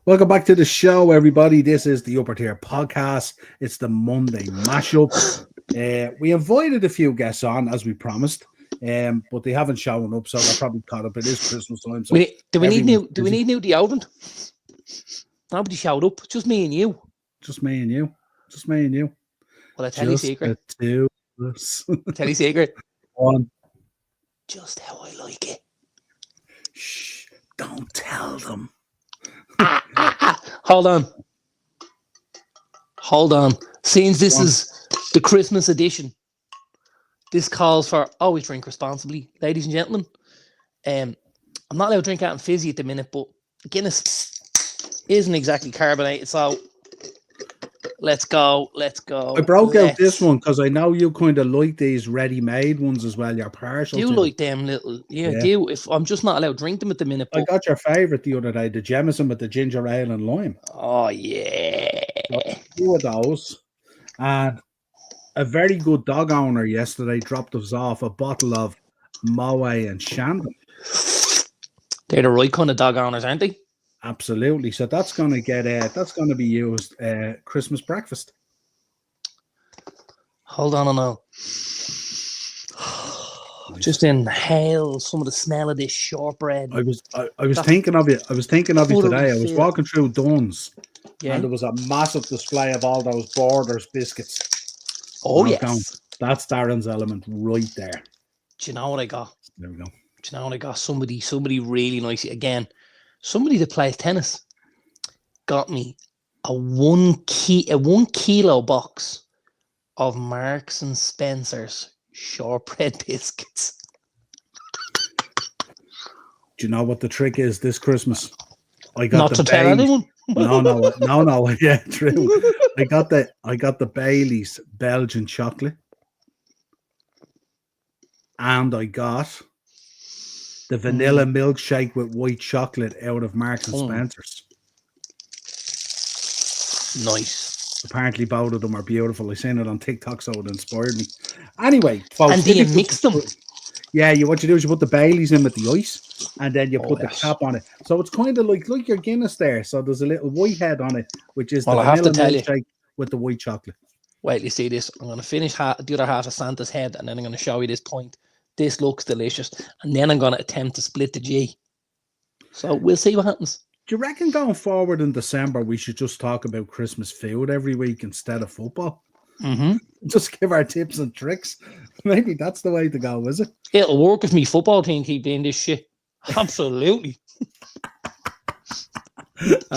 Welcome back to the show, everybody. This is the Upper Tier Podcast. It's the Monday mashup. We invited a few guests on, as we promised, but they haven't shown up, so they're probably caught up. It is Christmas time. So do we need new deodorant? Nobody showed up. Just me and you. Just me and you. Just me and you. Well, I tell you a secret. The two of us. Tell you a secret. One. Just how I like it. Shh! Don't tell them. Hold on. Since this is the Christmas edition, this calls for always drink responsibly, ladies and gentlemen. I'm not allowed to drink out in fizzy at the minute, but Guinness isn't exactly carbonated, so let's go. I broke out this one because I know you kind of like these ready-made ones as well. You're partial. Do like them little? Yeah. Do. If I'm just not allowed to drink them at the minute. But... I got your favourite the other day, the Jameson with the ginger ale and lime. Oh yeah, two of those, and a very good dog owner yesterday dropped us off a bottle of Moe and Shandon. They're the right kind of dog owners, aren't they? Absolutely. So that's going to be used Christmas breakfast. Hold on, now. Just inhale some of the smell of this shortbread. I was thinking of it. I was thinking of it today. I was walking through Dunn's, and there was a massive display of all those Borders biscuits. Oh yes, that's Darren's element right there. Do you know what I got? There we go. Do you know what I got? Somebody really nice again. Somebody that plays tennis got me a 1 kilo box of Marks and Spencer's shortbread biscuits. Do you know what the trick is this Christmas? I got not to tell anyone. No. Yeah, true. I got the Bailey's Belgian chocolate, and I got the vanilla milkshake with white chocolate out of Marks and Spencer's. Nice. Apparently, both of them are beautiful. I seen it on TikTok, so it inspired me. Anyway, folks, and do you mix them? Yeah, what you do is you put the Baileys in with the ice, and then you put the cap on it. So it's kind of like your Guinness there. So there's a little white head on it, which is the vanilla milkshake with the white chocolate. Wait, you see this? I'm going to finish the other half of Santa's head, and then I'm going to show you this point. This looks delicious, and then I'm going to attempt to split the G. So we'll see what happens. Do you reckon going forward in December we should just talk about Christmas food every week instead of football? Mm-hmm. Just give our tips and tricks. Maybe that's the way to go, is it? It'll work if me football team keep doing this shit. Absolutely.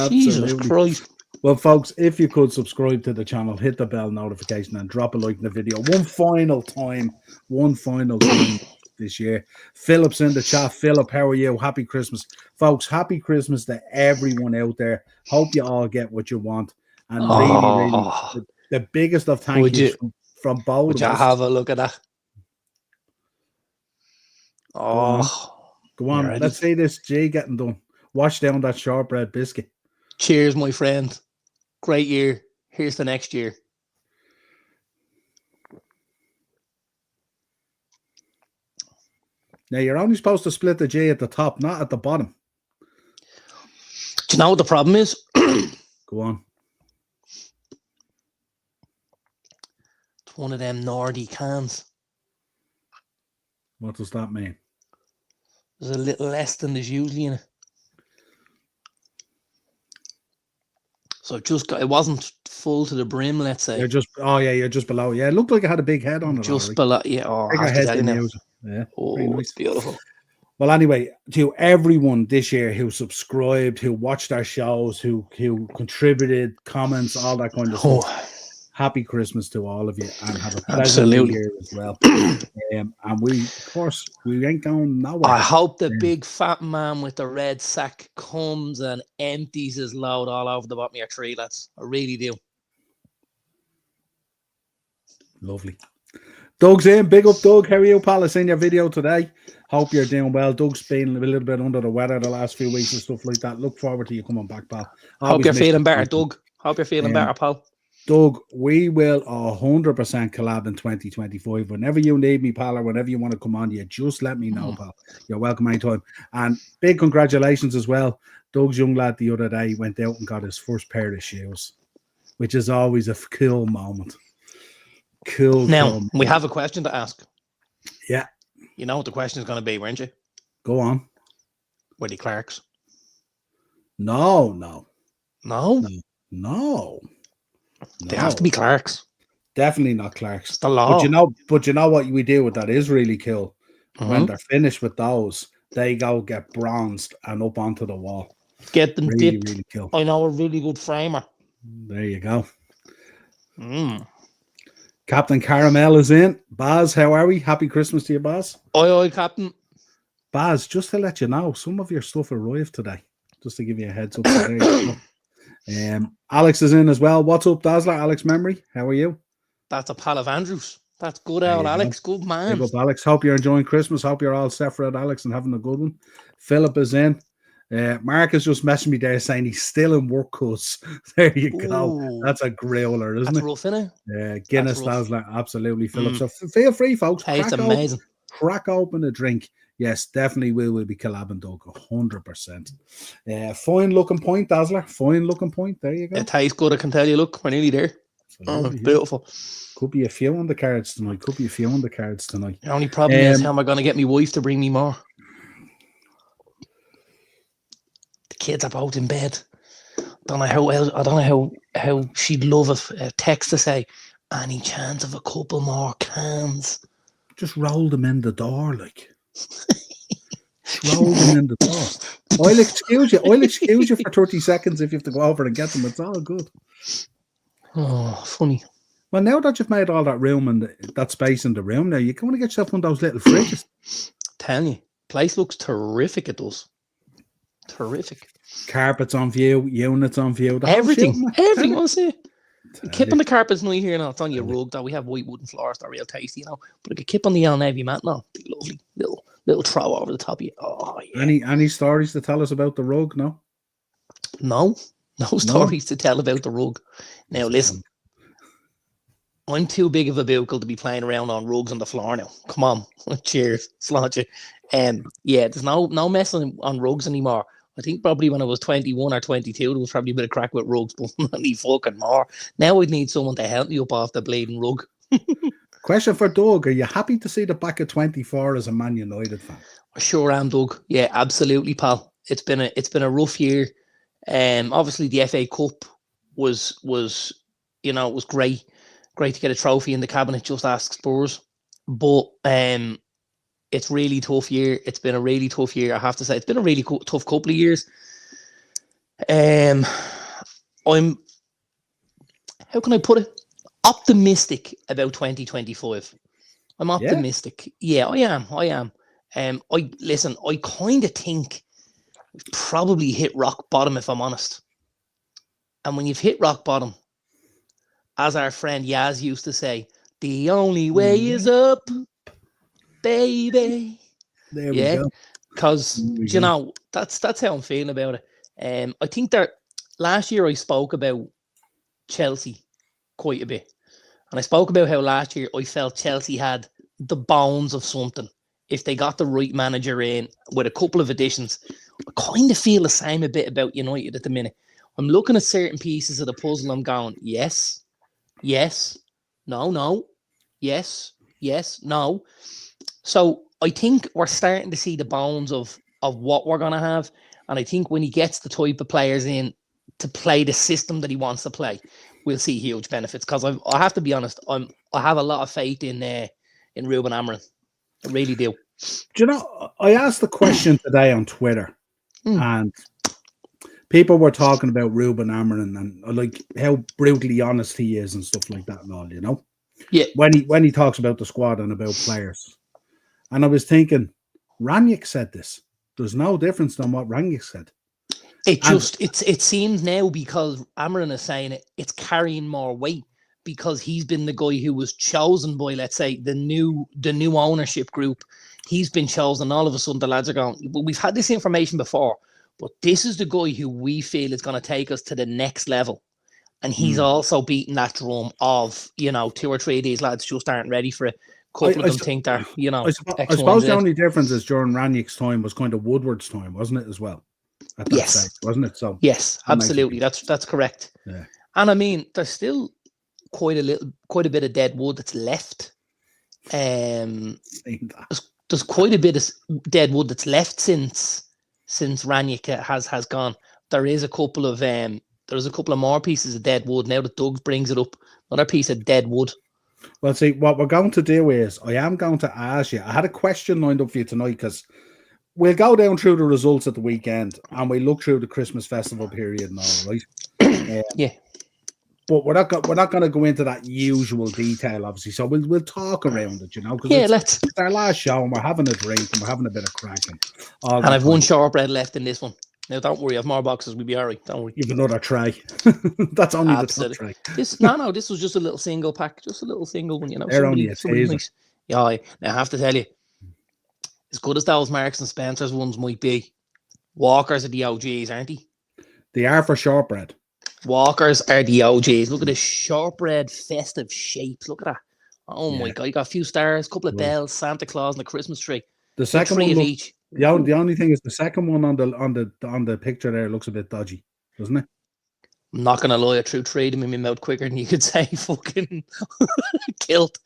Jesus Christ. Well, folks, if you could subscribe to the channel, hit the bell notification and drop a like in the video. One final time this year. Philip's in the chat. Philip, how are you? Happy Christmas. Folks, happy Christmas to everyone out there. Hope you all get what you want. And really, the biggest of thank yous from both would of you us. Have a look at that? Go on. Let's see this G getting done. Wash down that shortbread biscuit. Cheers, my friend. Great year. Here's the next year. Now, you're only supposed to split the J at the top, not at the bottom. Do you know what the problem is? Go on. It's one of them Nordy cans. What does that mean? There's a little less than there's usually in it. So it wasn't full to the brim, let's say. You're just below. Yeah, it looked like it had a big head on it. Just below, yeah. Oh, I have to tell you now. Yeah. Oh, it's beautiful. Well, anyway, to everyone this year who subscribed, who watched our shows, who contributed, comments, all that kind of stuff. Happy Christmas to all of you, and have a pleasant New Year as well. And we, of course, we ain't going nowhere. I hope the big fat man with the red sack comes and empties his load all over the bottom of your tree, lads. I really do. Lovely. Doug's in. Big up, Doug. How are you, pal? I seen your video today. Hope you're doing well. Doug's been a little bit under the weather the last few weeks and stuff like that. Look forward to you coming back, pal. Hope you're feeling better, Doug. Hope you're feeling better, pal. Doug, we will 100% collab in 2025. Whenever you need me, pal, or whenever you want to come on, you just let me know, pal. You're welcome anytime. And big congratulations as well Doug's young lad the other day went out and got his first pair of shoes, which is always a cool moment. Cool. Now, we have a question to ask. Yeah. You know what the question is going to be, weren't you? Go on. Were they Clarks? No. They have to be Clarks. Definitely not Clarks. It's the law. But you know what we do with that is really cool. When they're finished with those, they go get bronzed and up onto the wall. Get them really, dipped. Really cool. I know a really good framer. There you go. Captain Caramel is in. Baz, how are we? Happy Christmas to you, Baz. Oi, Captain. Baz, just to let you know, some of your stuff arrived today. Just to give you a heads up. Today. Alex is in as well. What's up, Dazzler? Alex Memory, how are you? That's a pal of Andrews. That's good out, Alex. Good man. Big up, Alex. Hope you're enjoying Christmas. Hope you're all set for it, Alex, and having a good one. Philip is in. Mark has just messaged me there saying he's still in work course. There you go. That's a growler, isn't it? That's rough, isn't it? Guinness Dazzler, absolutely, Philip. So feel free, folks. Tastes amazing. Crack open a drink. Yes, definitely we will be collabing, Doug, 100%. Fine looking point, Dazzler. Fine looking point. There you go. It tastes good, I can tell you. Look, we're nearly there. Beautiful. Could be a few on the cards tonight. The only problem is how am I going to get my wife to bring me more? The kids are both in bed. I don't know how she'd love a text to say, any chance of a couple more cans? Just roll them in the door, like. Roll them in the door. I'll excuse you for 30 seconds if you have to go over and get them. It's all good. Oh, funny. Well, now that you've made all that room and that space in the room, now you can want to get yourself one of those little fridges. Telling you, place looks terrific. It does. Terrific. Carpets on view, units on view. Everything. I see. Kip on the carpet's not here now. It's on your rug though. We have white wooden floors. They're real tasty, you know. But a kip on the yellow navy mat now. Lovely little throw over the top of you. Oh yeah. Any stories to tell us about the rug? No stories to tell about the rug. Now listen, I'm too big of a buckle to be playing around on rugs on the floor now. Come on, cheers, slot you. Yeah, there's no messing on rugs anymore. I think probably when I was 21 or 22, there was probably a bit of crack with rugs, but not any fucking more. Now I'd need someone to help me up off the bleeding rug. Question for Doug: are you happy to see the back of 24 as a Man United fan? I sure am, Doug. Yeah, absolutely, pal. It's been a rough year. Obviously the FA Cup was it was great to get a trophy in the cabinet. Just ask Spurs, but it's really tough year. It's been a really tough year. I have to say, it's been a really tough couple of years. I'm, how can I put it? Optimistic about 2025. I'm optimistic. Yeah, I am. I kind of think we've probably hit rock bottom, if I'm honest. And when you've hit rock bottom, as our friend Yaz used to say, the only way is up, baby. There we go. Because that's how I'm feeling about it. I think that last year I spoke about Chelsea quite a bit, and I spoke about how last year I felt Chelsea had the bones of something if they got the right manager in with a couple of additions. I kind of feel the same a bit about United at the minute. I'm looking at certain pieces of the puzzle. I'm going, yes, no, yes, no. So I think we're starting to see the bones of what we're going to have. And I think when he gets the type of players in to play the system that he wants to play, we'll see huge benefits. Because I have to be honest, I have a lot of faith in Ruben Amorim. I really do. Do you know, I asked the question today on Twitter, and people were talking about Ruben Amorim and like how brutally honest he is and stuff like that and all, you know? Yeah. When he talks about the squad and about players. And I was thinking, Rangnick said this. There's no difference than what Rangnick said. It seems now, because Amorim is saying it, it's carrying more weight because he's been the guy who was chosen by, let's say, the new ownership group. He's been chosen. All of a sudden, the lads are going, well, we've had this information before, but this is the guy who we feel is going to take us to the next level. And he's also beating that drum of, 2 or 3 of these lads just aren't ready for it. Couple of them think they're, I suppose the only difference is during Rangnick's time was kind of Woodward's time, wasn't it, as well? at that stage, wasn't it? So yes, absolutely. That's correct. Yeah. And I mean, there's still quite a bit of dead wood that's left. There's quite a bit of dead wood that's left since Ranić has gone. There is a couple of more pieces of dead wood now that Doug brings it up. Another piece of dead wood. Well, see, what we're going to do is I am going to ask you. I had a question lined up for you tonight because we'll go down through the results at the weekend and we look through the Christmas festival period and all, right? Yeah. But we're not going to go into that usual detail, obviously. So we'll talk around it, you know. Yeah, it's our last show and we're having a drink and we're having a bit of cracking. And I've one shortbread left in this one. Now, don't worry, I have more boxes. We'll be all right. Don't worry. You've another tray. That's only the tray. This was just a little single pack, just a little single one, you know. They're only a nice. Yeah, now I have to tell you, as good as those Marks and Spencer's ones might be, Walkers are the OGs, aren't they? They are for shortbread. Walkers are the OGs. Look at the shortbread festive shapes. Look at that. Oh my God, you got a few stars, a couple of bells, Santa Claus, and a Christmas tree. The second one of each. The only thing is the second one on the picture there looks a bit dodgy, doesn't it? I'm not gonna lie, I threw three of them in my mouth quicker than you could say fucking kilt.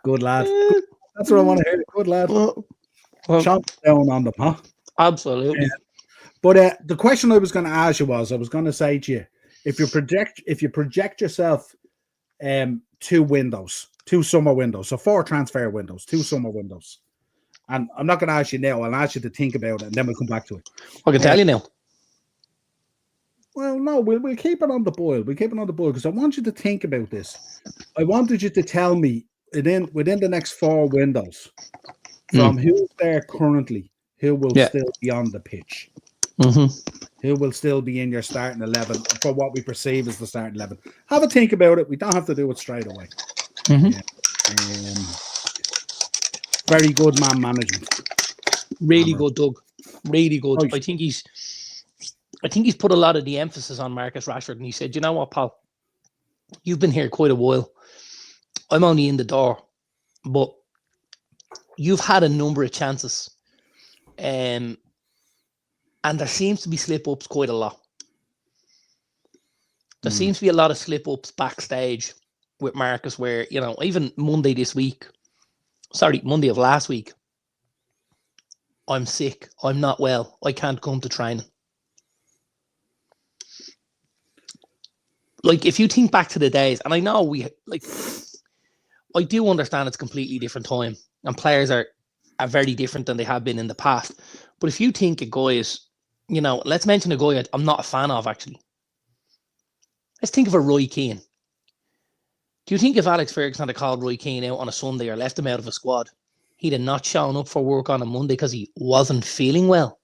Good lad. That's what I want to hear. Good lad. Well, chomp down on them, huh? Absolutely. But the question I was going to ask you was, I was going to say to you, if you project yourself two summer windows, so 4 transfer windows, 2 summer windows. And I'm not going to ask you now, I'll ask you to think about it and then we'll come back to it. I can tell you now. Well, no, we'll keep it on the boil. We'll keep it on the boil because I want you to think about this. I wanted you to tell me within the next 4 windows from who's there currently, who will still be on the pitch. Who will still be in your starting 11 for what we perceive as the starting 11. Have a think about it. We don't have to do it straight away. Very good man management. Really good, Doug. Really good. Right. I think he's put a lot of the emphasis on Marcus Rashford, and he said, "You know what, Paul? You've been here quite a while. I'm only in the door, but you've had a number of chances, and there seems to be slip-ups quite a lot. There seems to be a lot of slip-ups backstage with Marcus where, you know, even Monday of last week, I'm sick, I'm not well, I can't come to training. Like, if you think back to the days, and I know I do understand it's a completely different time, and players are very different than they have been in the past. But if you think a guy is, you know, let's mention a guy I'm not a fan of, actually. Let's think of a Roy Keane. Do you think if Alex Ferguson had called Roy Keane out on a Sunday or left him out of a squad, he'd have not shown up for work on a Monday because he wasn't feeling well?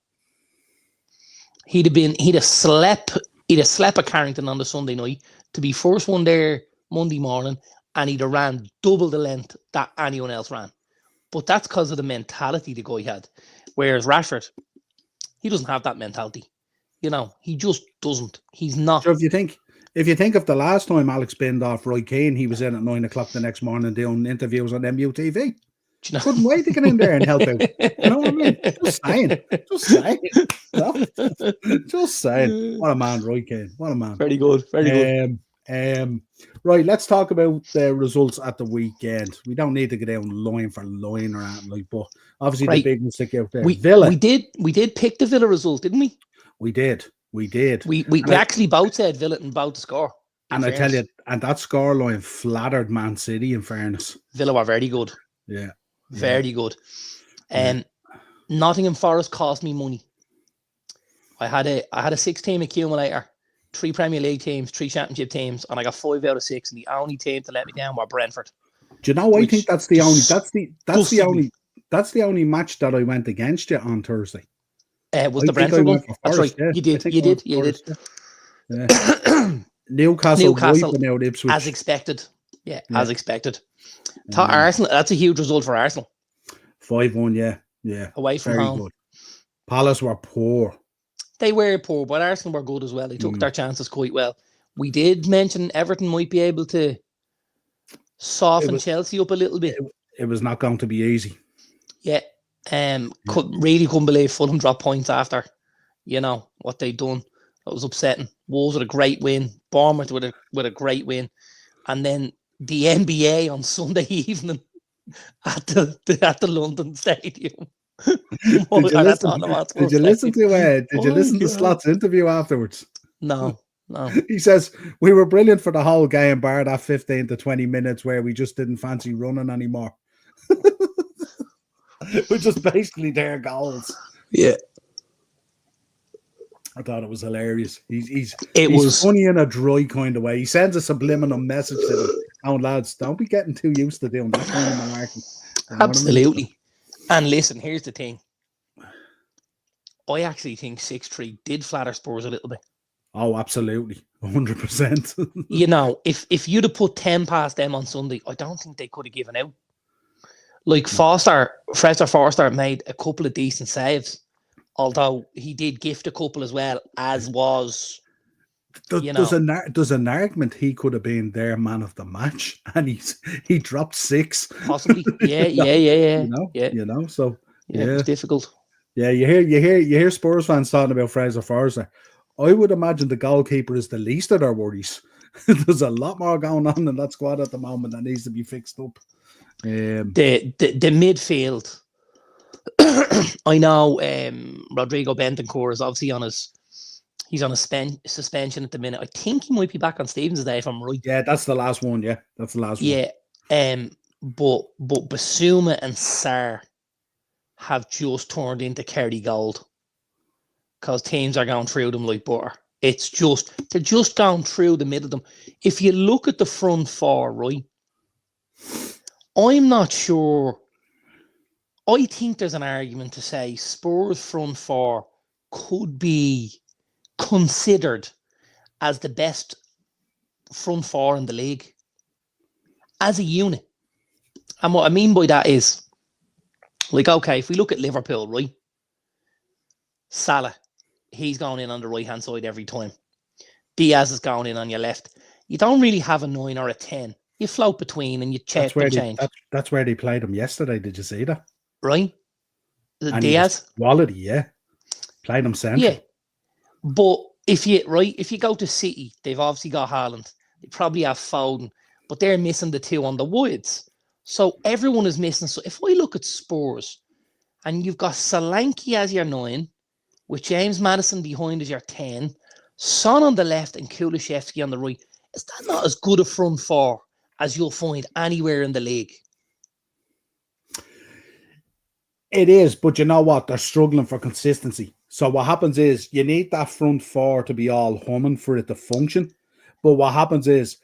He'd have slept at Carrington on the Sunday night to be first one there Monday morning, and he'd have ran double the length that anyone else ran. But that's because of the mentality the guy had. Whereas Rashford, he doesn't have that mentality. You know, he just doesn't. He's not. So if you think of the last time Alex binned off Roy Keane, he was in at 9 o'clock the next morning doing interviews on MUTV. You know? Couldn't wait to get in there and help out. You know what I mean? Just saying. What a man, Roy Keane. What a man. Very good. Very good. Right, let's talk about the results at the weekend. We don't need to get down line for line or anything like, but obviously the big mistake out there. Villa. We did pick the Villa result, didn't we? We did. We actually both said Villa and both to score. And I tell you, and that scoreline flattered Man City, in fairness. Villa were very good. Yeah. Very good. Nottingham Forest cost me money. I had a 6-team accumulator, 3 Premier League teams, 3 Championship teams, and I got 5 out of 6. And the only team to let me down were Brentford. Do you know? I think that's the only match that I went against you on Thursday. Was the Brentford one? That's right. Yeah. You did. Yeah. Newcastle wiping out Ipswich. As expected. Yeah, as expected. Arsenal, that's a huge result for Arsenal. 5-1, yeah. Away from home. Good. Palace were poor. They were poor, but Arsenal were good as well. They took their chances quite well. We did mention Everton might be able to soften Chelsea up a little bit. It was not going to be easy. Yeah. Couldn't believe Fulham dropped points after, what they'd done. That was upsetting. Wolves with a great win. Bournemouth with a great win. And then the NBA on Sunday evening at the London Stadium. Did you listen? Did you listen to Slot's interview afterwards? No. He says we were brilliant for the whole game, bar that 15 to 20 minutes where we just didn't fancy running anymore. Which is basically their goals. Yeah. I thought it was hilarious. He's was funny in a dry kind of way. He sends a subliminal message to them. Oh, lads, don't be getting too used to doing that kind of malarkey. Absolutely. I mean? And listen, here's the thing. I actually think 6-3 did flatter Spurs a little bit. Oh, absolutely. 100%. If you'd have put 10 past them on Sunday, I don't think they could have given out. Like Fraser Forster made a couple of decent saves, although he did gift a couple as well, as was. There's an argument he could have been their man of the match, and he dropped 6. Possibly, yeah. So it was difficult. Yeah, you hear Spurs fans talking about Fraser Forster. I would imagine the goalkeeper is the least of their worries. There's a lot more going on in that squad at the moment that needs to be fixed up. The midfield. I know Rodrigo Bentancur is obviously on his suspension at the minute. I think he might be back on Stevens today if I'm right. Yeah, that's the last one. Yeah, that's the last one. Yeah, but Basuma and Sarr have just turned into Kerry gold because teams are going through them like butter. They're just going through the middle of them. If you look at the front four, right, I'm not sure. I think there's an argument to say Spurs front four could be considered as the best front four in the league as a unit. And what I mean by that is, like, okay, if we look at Liverpool, right? Salah, he's going in on the right-hand side every time. Diaz is going in on your left. You don't really have a 9 or a 10. You float between and you check and change. That's where they played him yesterday. Did you see that? Right? Diaz? Quality, yeah. Played him centre. Yeah. But if you go to City, they've obviously got Haaland. They probably have Foden, but they're missing the 2 on the wides. So everyone is missing. So if I look at Spurs and you've got Solanke as your 9, with James Maddison behind as your 10, Son on the left and Kulusevski on the right, is that not as good a front four as you'll find anywhere in the league? It is, but you know what? They're struggling for consistency. So what happens is you need that front four to be all humming for it to function. But what happens is,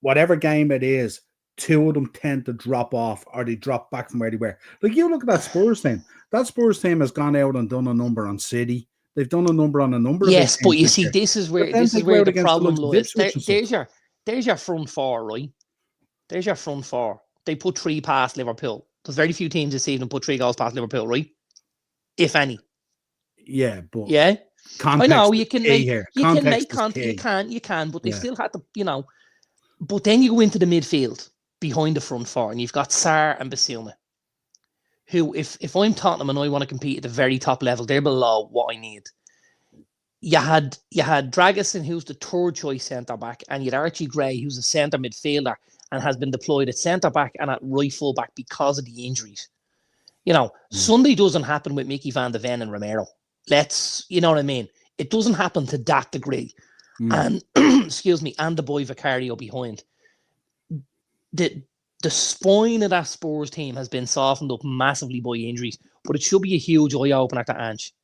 whatever game it is, 2 of them tend to drop off or they drop back from where they were. Like, you look at that Spurs team. That Spurs team has gone out and done a number on City. They've done a number on a number of Yes, but you see, this is where the problem lies. There's your front four, right? There's your front four. They put 3 past Liverpool. There's very few teams this season put 3 goals past Liverpool, right? If any. Yeah, but yeah, I know you can make context. You can, but they still had to, But then you go into the midfield behind the front four, and you've got Sarr and Basuma, who, if I'm Tottenham and I want to compete at the very top level, they're below what I need. You had Dragusin, who's the 3rd choice centre back, and you had Archie Gray, who's a centre midfielder and has been deployed at centre back and at right full back because of the injuries. Sunday doesn't happen with Mickey van de Ven and Romero. You know what I mean? It doesn't happen to that degree. And excuse me, and the boy Vicario behind. The spine of that Spurs team has been softened up massively by injuries, but it should be a huge eye opener to Ange.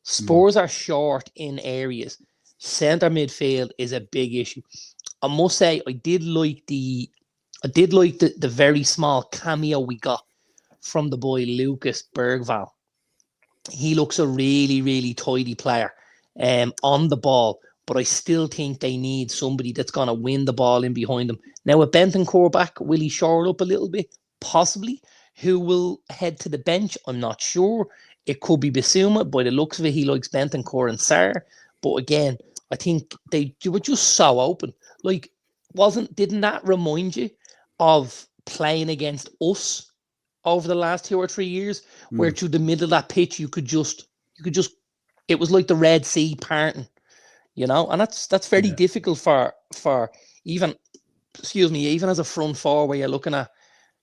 Spurs are short in areas. Centre midfield is a big issue. I must say, I did like the very small cameo we got from the boy Lucas Bergvall. He looks a really, really tidy player on the ball, but I still think they need somebody that's going to win the ball in behind them. Now, with Bentancur back, will he shore it up a little bit? Possibly. Who will head to the bench? I'm not sure. It could be Basuma. By the looks of it, he likes Bentancur and Sarr. But again, I think they were just so open. Like, didn't that remind you of playing against us over the last 2 or 3 years, where through the middle of that pitch you could just it was like the Red Sea parting, and that's very difficult for even even as a front four where you're looking at,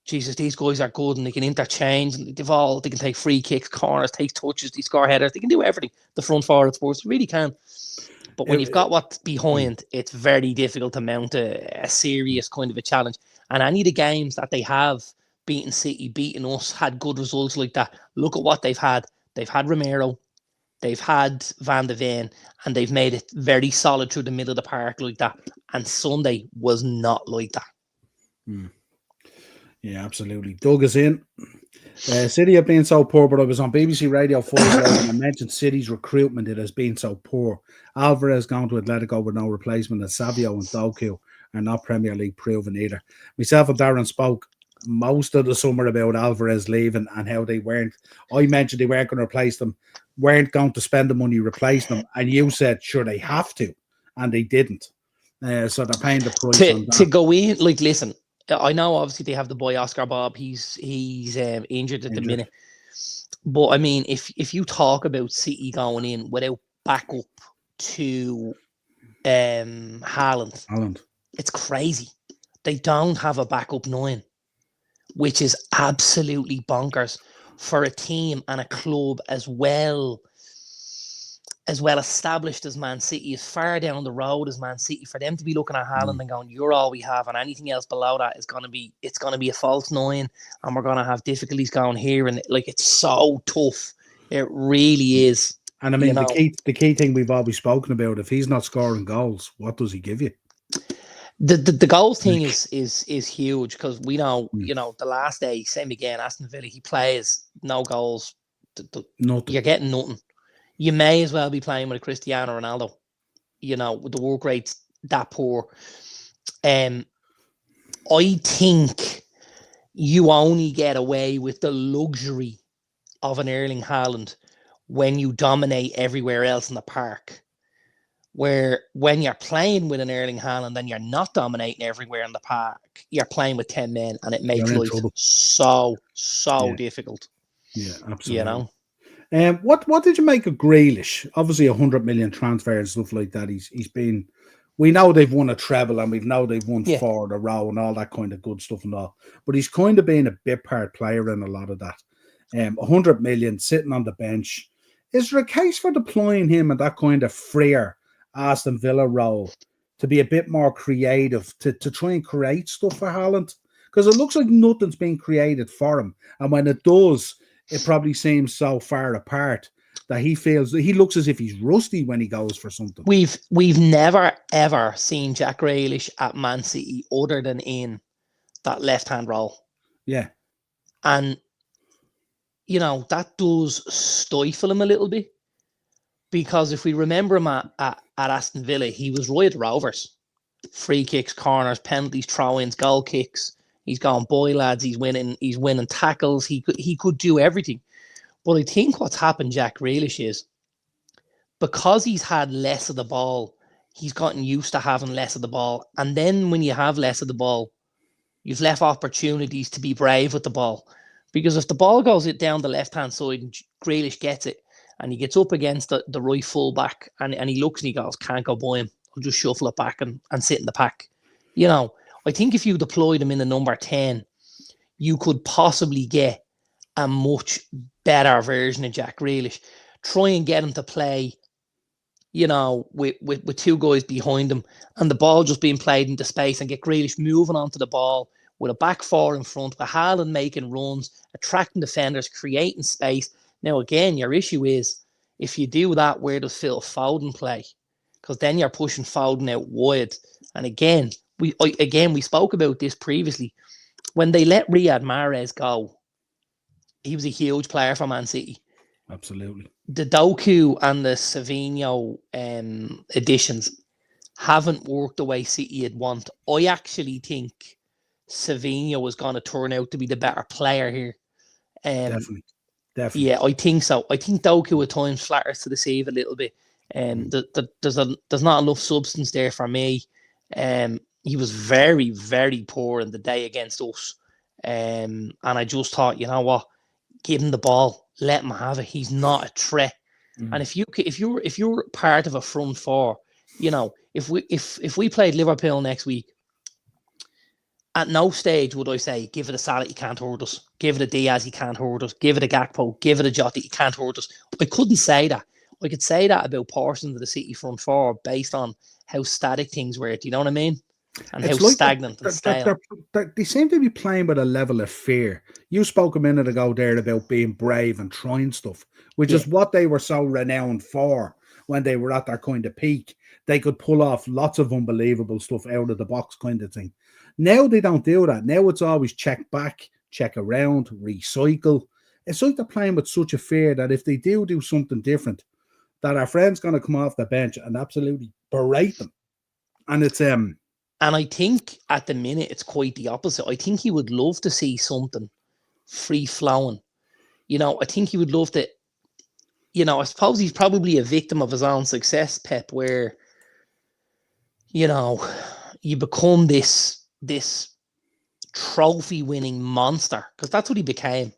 Jesus, these guys are good and they can interchange and they can take free kicks, corners, take touches, they score headers, they can do everything. The front four at sports, really can. But when you've got what's behind, it's very difficult to mount a serious kind of a challenge. And any of the games that they have beaten City, beaten us, had good results like that, look at what they've had. They've had Romero, they've had Van de Ven, and they've made it very solid through the middle of the park like that. And Sunday was not like that. Yeah, absolutely. Doug is in. City have been so poor, but I was on BBC Radio 4 and I mentioned City's recruitment. It has been so poor. Alvarez gone to Atletico with no replacement, and Savio and Doku are not Premier League proven either. Myself and Darren spoke most of the summer about Alvarez leaving and how they weren't. I mentioned they weren't going to replace them, weren't going to spend the money replacing them, and you said, sure, they have to, and they didn't. So they're paying the price on that. To go in, listen, I know obviously they have the boy Oscar Bob. He's injured at the minute. But I mean, if you talk about City going in without backup to Haaland, it's crazy. They don't have a backup 9, which is absolutely bonkers for a team and a club as well established as Man City, as far down the road as Man City, for them to be looking at Haaland and going, you're all we have, and anything else below that is going to be a false 9, and we're going to have difficulties going here, and it's so tough. It really is. And I mean, the key thing we've always spoken about, if he's not scoring goals, what does he give you? The goals thing is huge, because we know, the last day, same again, Aston Villa, he plays no goals. Nothing. You're getting nothing. You may as well be playing with a Cristiano Ronaldo, with the work rates that poor. I think you only get away with the luxury of an Erling Haaland when you dominate everywhere else in the park. Where when you're playing with an Erling Haaland and you're not dominating everywhere in the park, you're playing with 10 men, and it makes life so difficult. Yeah, absolutely. What did you make of Grealish? Obviously, 100 million transfer and stuff like that. He's been. We know they've won a treble, and we know they've won 4 in a row, and all that kind of good stuff and all. But he's kind of been a bit part player in a lot of that. 100 million sitting on the bench. Is there a case for deploying him in that kind of freer Aston Villa role to be a bit more creative, to try and create stuff for Haaland? Because it looks like nothing's being created for him, and when it does, it probably seems so far apart that he looks as if he's rusty when he goes for something. We've never ever seen Jack Grealish at Man City other than in that left-hand role. Yeah. And that does stifle him a little bit, because if we remember him at Aston Villa, he was right at Rovers. Free kicks, corners, penalties, throw-ins, goal kicks. He's gone, boy, lads, he's winning tackles. He could do everything. But I think what's happened, Jack Grealish, is because he's had less of the ball, he's gotten used to having less of the ball. And then when you have less of the ball, you've left opportunities to be brave with the ball. Because if the ball goes down the left-hand side and Grealish gets it, and he gets up against the right full-back, and he looks and he goes, can't go by him, I'll just shuffle it back and sit in the pack. I think if you deployed him in the number 10, you could possibly get a much better version of Jack Grealish. Try and get him to play, with 2 guys behind him, and the ball just being played into space, and get Grealish moving onto the ball with a back 4 in front, with Haaland making runs, attracting defenders, creating space. Now, again, your issue is, if you do that, where does Phil Foden play? Because then you're pushing Foden out wide. And again, we spoke about this previously. When they let Riyad Mahrez go, he was a huge player for Man City. Absolutely. The Doku and the Savinho additions haven't worked the way City had want. I actually think Savinho was going to turn out to be the better player here. Definitely. Yeah, I think so. I think Doku at times flatters to deceive a little bit. There's not enough substance there for me. He was very, very poor in the day against us. And I just thought, you know what, give him the ball, let him have it. He's not a threat. And if you're part of a front four, you know, if we played Liverpool next week, at no stage would I say, give it a Salah, he can't hurt us. Give it a Diaz, he can't hurt us. Give it a Gakpo, give it a Jota, he can't hurt us. I couldn't say that. I could say that about portions of the City front four based on how static things were. Do you know what I mean? And it's how like stagnant and stale. They seem to be playing with a level of fear. You spoke a minute ago there about being brave and trying stuff, which is what they were so renowned for when they were at their kind of peak. They could pull off lots of unbelievable stuff out of the box kind of thing. Now they don't do that. Now it's always check back, check around, recycle. It's like they're playing with such a fear that if they do something different, that our friend's going to come off the bench and absolutely berate them. And it's And I think at the minute it's quite the opposite. I think he would love to see something free flowing. You know, I think he would love to. You know, I suppose he's probably a victim of his own success, Pep, where, you know, you become this trophy-winning monster, because that's what he became.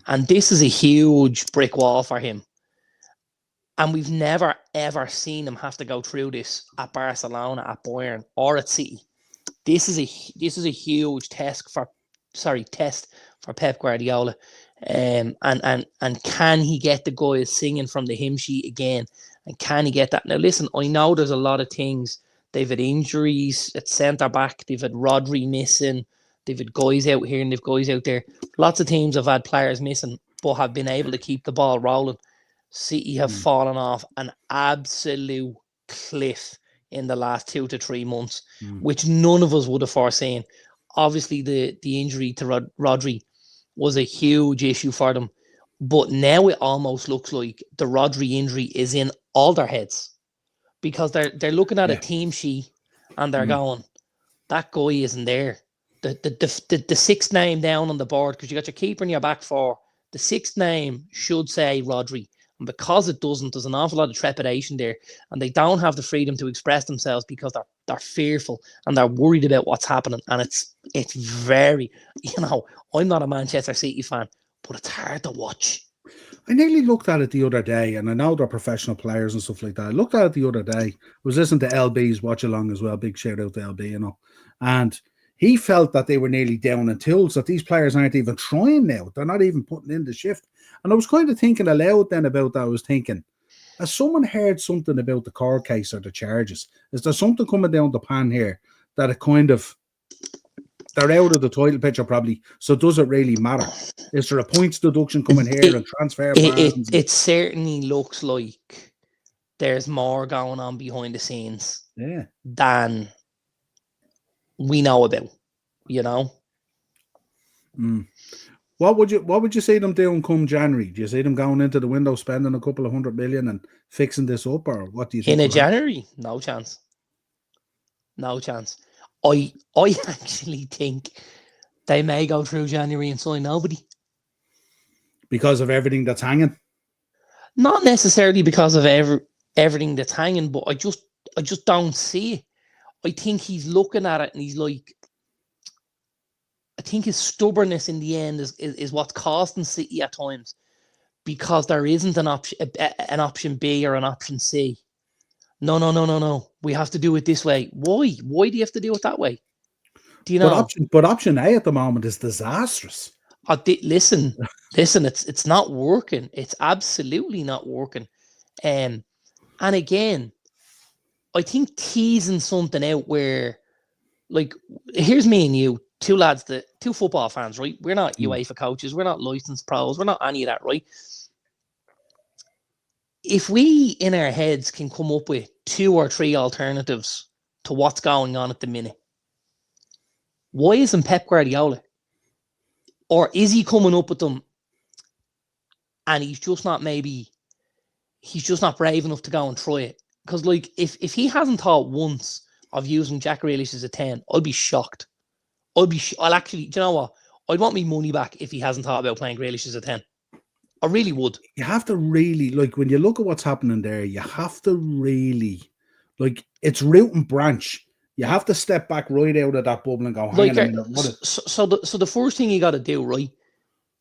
And this is a huge brick wall for him. And we've never, ever seen him have to go through this at Barcelona, at Bayern, or at City. This is a huge test for Pep Guardiola. And can he get the guys singing from the hymn sheet again? And can he get that? Now, listen, I know there's a lot of things. They've had injuries at centre-back. They've had Rodri missing. They've had guys out here and they've guys out there. Lots of teams have had players missing, but have been able to keep the ball rolling. City have fallen off an absolute cliff in the last 2 to 3 months, which none of us would have foreseen. Obviously, the injury to Rodri was a huge issue for them. But now it almost looks like the Rodri injury is in all their heads, because they're looking at a team sheet and they're going, that guy isn't there. The sixth name down on the board, because you got your keeper in your back four, the sixth name should say Rodri. And because it doesn't, there's an awful lot of trepidation there. And they don't have the freedom to express themselves because they're fearful and they're worried about what's happening. And it's very, you know, I'm not a Manchester City fan, but it's hard to watch. I nearly looked at it the other day, and I know they're professional players and stuff like that. I looked at it the other day. I was listening to LB's watch along as well. Big shout out to LB, you know. And he felt that they were nearly down in tools, that these players aren't even trying now. They're not even putting in the shift. And I was kind of thinking aloud then about that. I was thinking, has someone heard something about the court case or the charges? Is there something coming down the pan here that it kind of, they're out of the title picture probably, so does it really matter? Is there a points deduction coming here and transfer bans? It certainly looks like there's more going on behind the scenes than we know about, you know? What would you see them doing come January? Do you see them going into the window spending a couple of $100 million and fixing this up, or what do you think? In January? No chance. No chance. I actually think they may go through January and sign nobody. Because of everything that's hanging? Not necessarily because of everything that's hanging, but I just don't see it. I think he's looking at it and he's like, I think his stubbornness in the end is what's costing City at times, because there isn't an option B or an option C. No. We have to do it this way. Why? Why do you have to do it that way? Do you know? But option A at the moment is disastrous. Listen, it's not working. It's absolutely not working. And again, I think teasing something out where, like, here's me and you, two lads, two football fans, right? We're not UEFA coaches. We're not licensed pros. We're not any of that, right? If we, in our heads, can come up with 2 or 3 alternatives to what's going on at the minute, why isn't Pep Guardiola? Or is he coming up with them and he's just not brave enough to go and try it? Because, like, if he hasn't thought once of using Jack Grealish as a 10, I'll be shocked. I'll actually, do you know what? I'd want my money back if he hasn't thought about playing Grealish as a 10. I really would. You have to really, like, when you look at what's happening there, you have to really, like, it's root and branch. You have to step back right out of that bubble and go, hang Like, on a minute. so the first thing you got to do, right,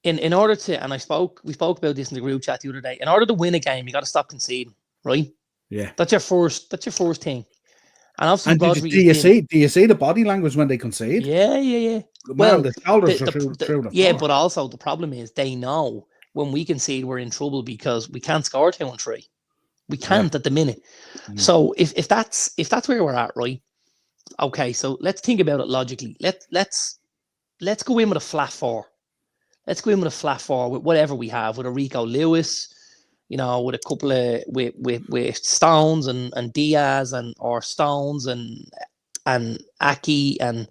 in order to, and we spoke about this in the group chat the other day, in order to win a game, you got to stop conceding, right? Yeah. That's your first thing. And obviously, And do you see the body language when they concede? Yeah. Man, the shoulders are through the yeah, floor. but also the problem is they know when we concede we're in trouble because we can't score 2 and 3. We can't at the minute. So if that's where we're at, right? Okay, so let's think about it logically. Let's go in with a flat 4. Let's go in with a flat 4 with whatever we have, with a Rico Lewis, with a couple of with Stones and Diaz or Stones and Aki and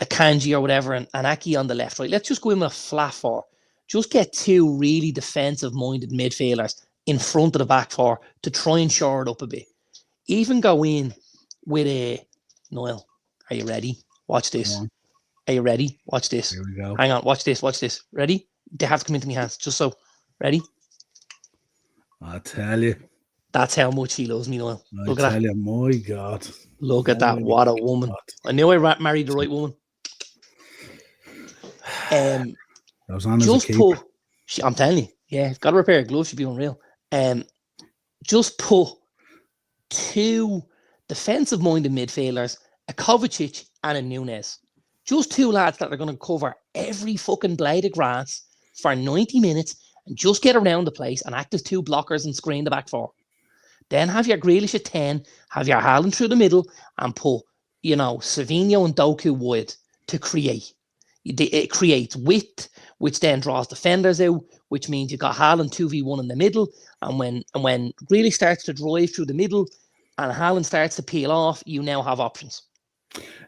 Akanji or whatever, and Aki on the left, right? Let's just go in with a flat 4. Just get 2 really defensive-minded midfielders in front of the back 4 to try and shore it up a bit. Even go in with a... Niall, are you ready? Watch this. Are you ready? Watch this. Here we go. Hang on, watch this. Ready? They have to come into my hands, just so. Ready? I tell you. That's how much he loves me, Niall. Look at that. You, my God. Look at that. What a woman. God. I knew I married the right woman. Just put, I'm telling you, yeah, got to repair a glove, should be unreal. Just put 2 defensive-minded midfielders, a Kovacic and a Nunes. Just 2 lads that are going to cover every fucking blade of grass for 90 minutes and just get around the place and act as 2 blockers and screen the back 4. Then have your Grealish at 10, have your Haaland through the middle, and put, Savinho and Doku wide to create. It creates width, which then draws defenders out, which means you've got Haaland 2v1 in the middle, and when Grealish starts to drive through the middle and Haaland starts to peel off, you now have options.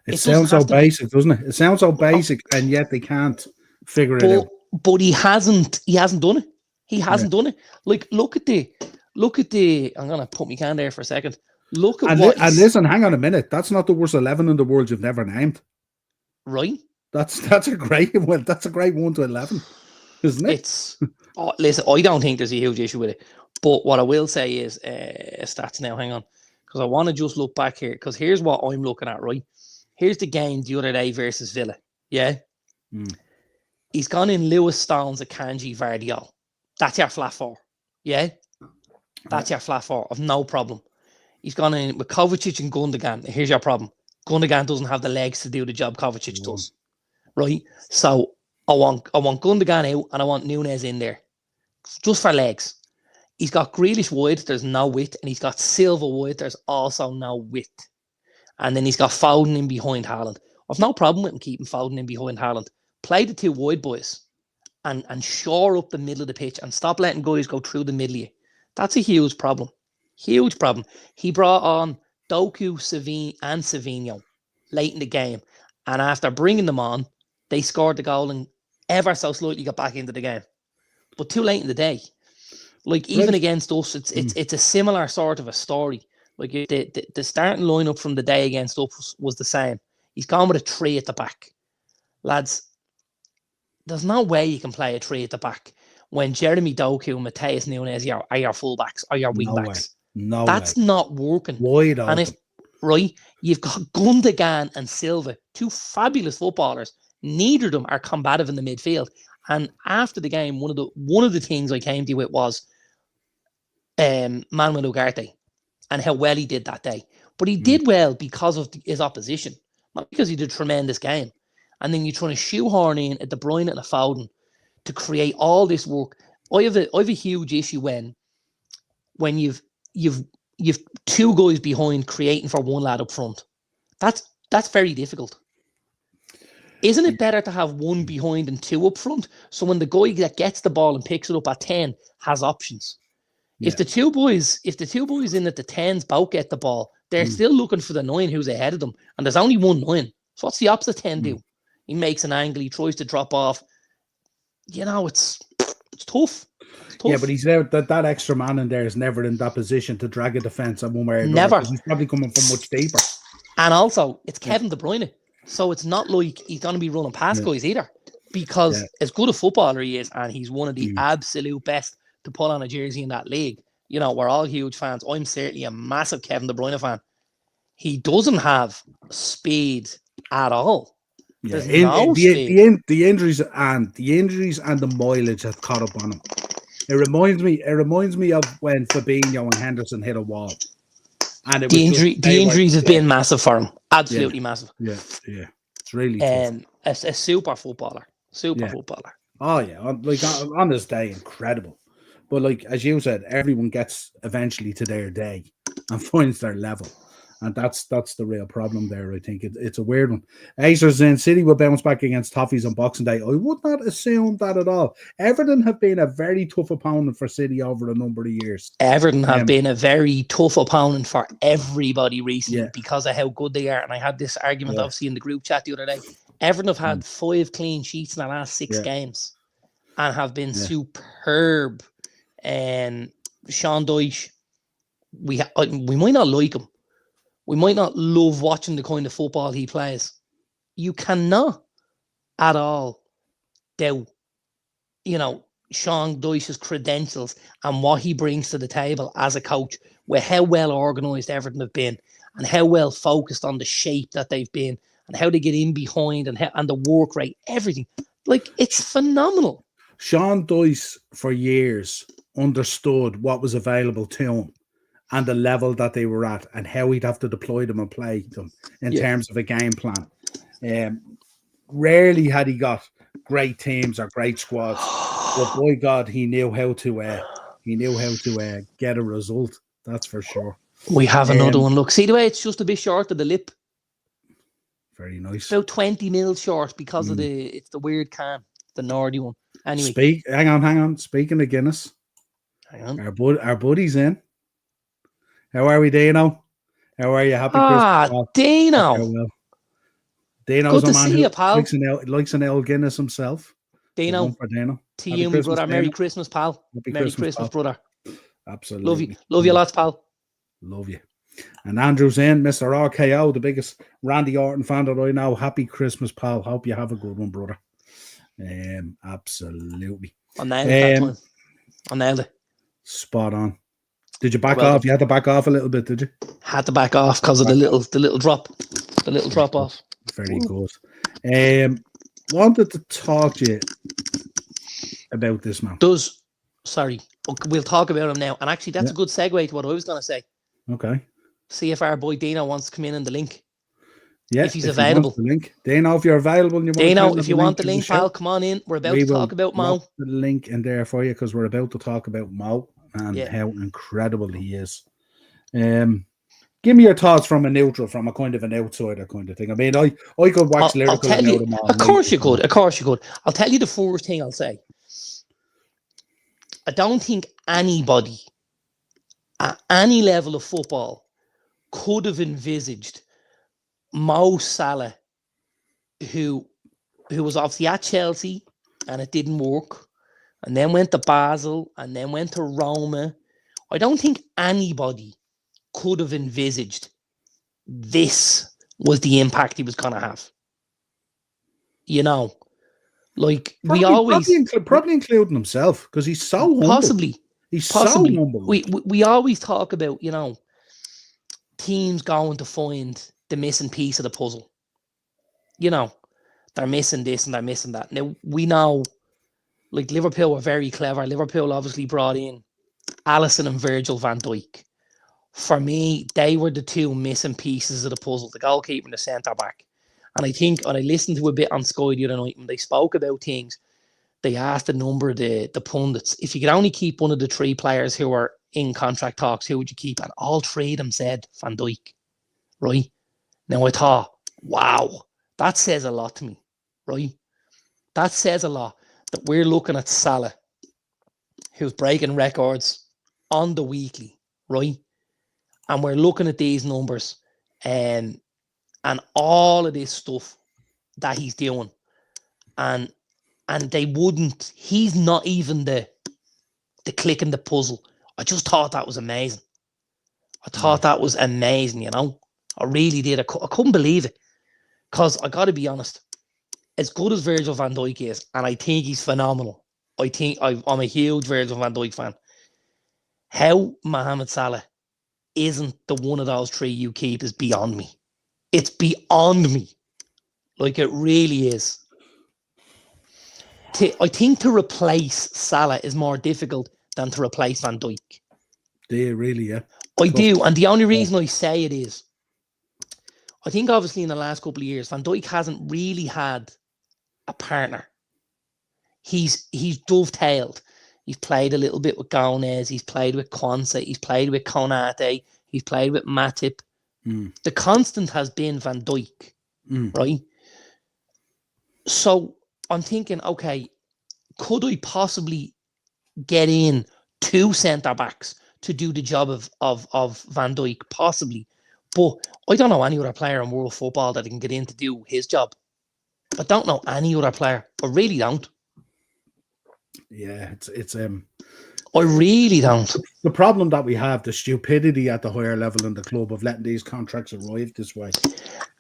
It sounds so basic, doesn't it? It sounds so basic, and yet they can't figure it out. But he hasn't done it. He hasn't done it. Like, look at the. I'm gonna put my can there for a second. Look at and listen, hang on a minute. That's not the worst 11 in the world you've never named. Right. That's a great one. That's a great 1 to 11, isn't it? Listen, I don't think there's a huge issue with it. But what I will say is stats now. Hang on, because I want to just look back here. Because here's what I'm looking at. Right. Here's the game the other day versus Villa. Yeah. He's gone in Lewis, Stones, Akanji, Vardiol. That's your flat 4. Yeah. That's your flat 4 of no problem. He's gone in with Kovacic and Gundogan. Here's your problem. Gundogan doesn't have the legs to do the job Kovacic does. Right? So I want Gundogan out and I want Nunes in there. Just for legs. He's got Grealish wide, there's no width, and he's got Silva wide, there's also no width. And then he's got Foden in behind Haaland. I've no problem with him keeping Foden in behind Haaland. Play the 2 wide boys and shore up the middle of the pitch and stop letting guys go through the middle of you. That's a huge problem. Huge problem. He brought on Doku, and Savinho late in the game. And after bringing them on, they scored the goal and ever so slightly got back into the game. But too late in the day. Like, even against us, it's a similar sort of a story. Like, the starting lineup from the day against us was the same. He's gone with a 3 at the back. Lads, there's no way you can play a 3 at the back when Jeremy Doku and Mateus Nunes are your fullbacks or your wingbacks. That's not working. Wide open. And you've got Gundogan and Silva, 2 fabulous footballers. Neither of them are combative in the midfield. And after the game, one of the things I came to with was Manuel Ugarte and how well he did that day. But he did well because of his opposition, not because he did a tremendous game. And then you're trying to shoehorn in a De Bruyne and a Foden to create all this work. I have a huge issue when you've 2 guys behind creating for 1 lad up front. That's very difficult. Isn't it better to have 1 behind and 2 up front? So when the guy that gets the ball and picks it up at 10 has options. Yeah. If the two boys in at the 10s both get the ball, they're still looking for the 9 who's ahead of them. And there's only 1 9. So what's the opposite 10 do? He makes an angle, he tries to drop off. It's tough. Yeah, but he's there. That extra man in there is never in that position to drag a defence at one way or another. Never. He's probably coming from much deeper. And also, it's Kevin De Bruyne. So it's not like he's going to be running past guys either. Because as good a footballer he is, and he's one of the absolute best to put on a jersey in that league. We're all huge fans. I'm certainly a massive Kevin De Bruyne fan. He doesn't have speed at all. Yeah, There's no speed. the injuries and the mileage have caught up on him. It reminds me of when Fabinho and Henderson hit a wall, and it was The injuries have been massive for him. Absolutely massive. Yeah. It's really tough. A super footballer. Oh yeah, on this day, incredible. But like as you said, everyone gets eventually to their day and finds their level. And that's the real problem there. I think it's a weird one. Acers in City will bounce back against Toffees on Boxing Day. I would not assume that at all. Everton have been a very tough opponent for City over a number of years. Everton have been a very tough opponent for everybody recently because of how good they are. And I had this argument obviously in the group chat the other day. Everton have had 5 clean sheets in the last 6 games and have been superb. And Sean Dyche, we might not like him. We might not love watching the kind of football he plays. You cannot at all doubt, Sean Dyche's credentials and what he brings to the table as a coach with how well organised Everton have been and how well focused on the shape that they've been and how they get in behind and the work rate, everything. Like, it's phenomenal. Sean Dyche, for years, understood what was available to him and the level that they were at and how he'd have to deploy them and play them in terms of a game plan. Rarely had he got great teams or great squads, but boy God, he knew how to get a result. That's for sure. We have another one. Look, see the way it's just a bit short of the lip. Very nice. About 20 mil short because of it's the weird can, the Nordy one. Anyway, hang on. Speaking of Guinness, our buddy's in. How are we, Dino? How are you? Happy Christmas, Dino. Dino's good to see you, pal. Likes an old Guinness himself. Dino. To Happy you, my brother. Dino. Merry Christmas, pal. Merry Christmas, brother. Absolutely. Love you lots, pal. Love you. And Andrew's in, Mr. RKO, the biggest Randy Orton fan that I know. Happy Christmas, pal. Hope you have a good one, brother. Absolutely. I nailed it that time. I nailed it. Spot on. Did you back off? You had to back off a little bit, did you? Had to back off because of the little drop off. Very good. Wanted to talk to you about this man. We'll talk about him now. And actually, that's a good segue to what I was going to say. Okay. See if our boy Dino wants to come in the link. Yeah, if he's available. The link. Dino, if you're available, and you Dino, if you want the link, pal, come on in. We're about to talk about Mo. The link in there for you because we're about to talk about Mo and how incredible he is. Give me your thoughts from a neutral, from a kind of an outsider kind of thing. I mean, I could wax lyrical about him all. Of course you could. I'll tell you the first thing I'll say. I don't think anybody at any level of football could have envisaged Mo Salah, who was obviously at Chelsea and it didn't work, and then went to Basel and then went to Roma. I don't think anybody could have envisaged this was the impact he was going to have. Probably including himself because he's so humble. Possibly. So humble. We always talk about, teams going to find the missing piece of the puzzle. They're missing this and they're missing that. Now, we know, Liverpool were very clever. Liverpool obviously brought in Alisson and Virgil van Dijk. For me, they were the two missing pieces of the puzzle, the goalkeeper and the centre-back. And I think, and I listened to a bit on Sky the other night, when they spoke about things, they asked a number of the pundits, if you could only keep one of the 3 players who are in contract talks, who would you keep? And all 3 of them said Van Dijk, right? Now I thought, wow, that says a lot to me, right? That says a lot that we're looking at Salah, who's breaking records on the weekly, right? And we're looking at these numbers and all of this stuff that he's doing. And he's not even the click in the puzzle. I just thought that was amazing. I really did. I couldn't believe it. Because I got to be honest, as good as Virgil van Dijk is, and I think he's phenomenal. I'm a huge Virgil van Dijk fan. How Mohamed Salah isn't the one of those three you keep is beyond me. It's beyond me. Like, it really is. I think to replace Salah is more difficult than to replace Van Dijk. Do you really? Yeah. I do. And the only reason I say it is, I think obviously in the last couple of years, Van Dijk hasn't really had a partner. He's dovetailed. He's played a little bit with Gomez. He's played with Kwanzaa. He's played with Konate. He's played with Matip. The constant has been Van Dijk, right? So I'm thinking, okay, could I possibly get in two centre-backs to do the job of Van Dijk? Possibly. But I don't know any other player in world football that can get in to do his job. I don't know any other player. I really don't. Yeah, it's I really don't. The problem that we have, the stupidity at the higher level in the club of letting these contracts arrive this way.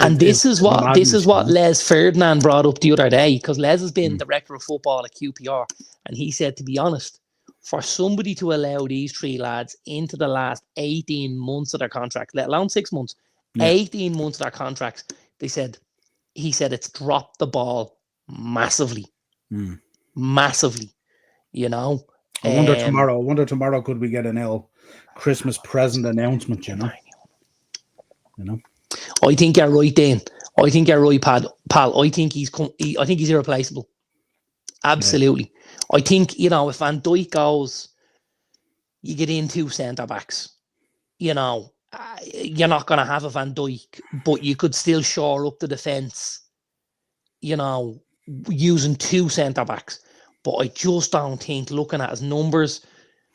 And this is what Les Ferdinand brought up the other day, because Les has been director of football at QPR, and he said, to be honest, for somebody to allow these three lads into the last 18 months of their contract, let alone 6 months, 18 months of their contracts, he said it's dropped the ball massively. Massively. You know? I wonder tomorrow could we get an Christmas present announcement, you know? I think you're right, Dane. I think you're right, pal. I think he's irreplaceable. Absolutely. Yeah. I think, if Van Dijk goes, you get in two centre-backs. You're not going to have a Van Dijk, but you could still shore up the defence, using two centre-backs. But I just don't think, looking at his numbers,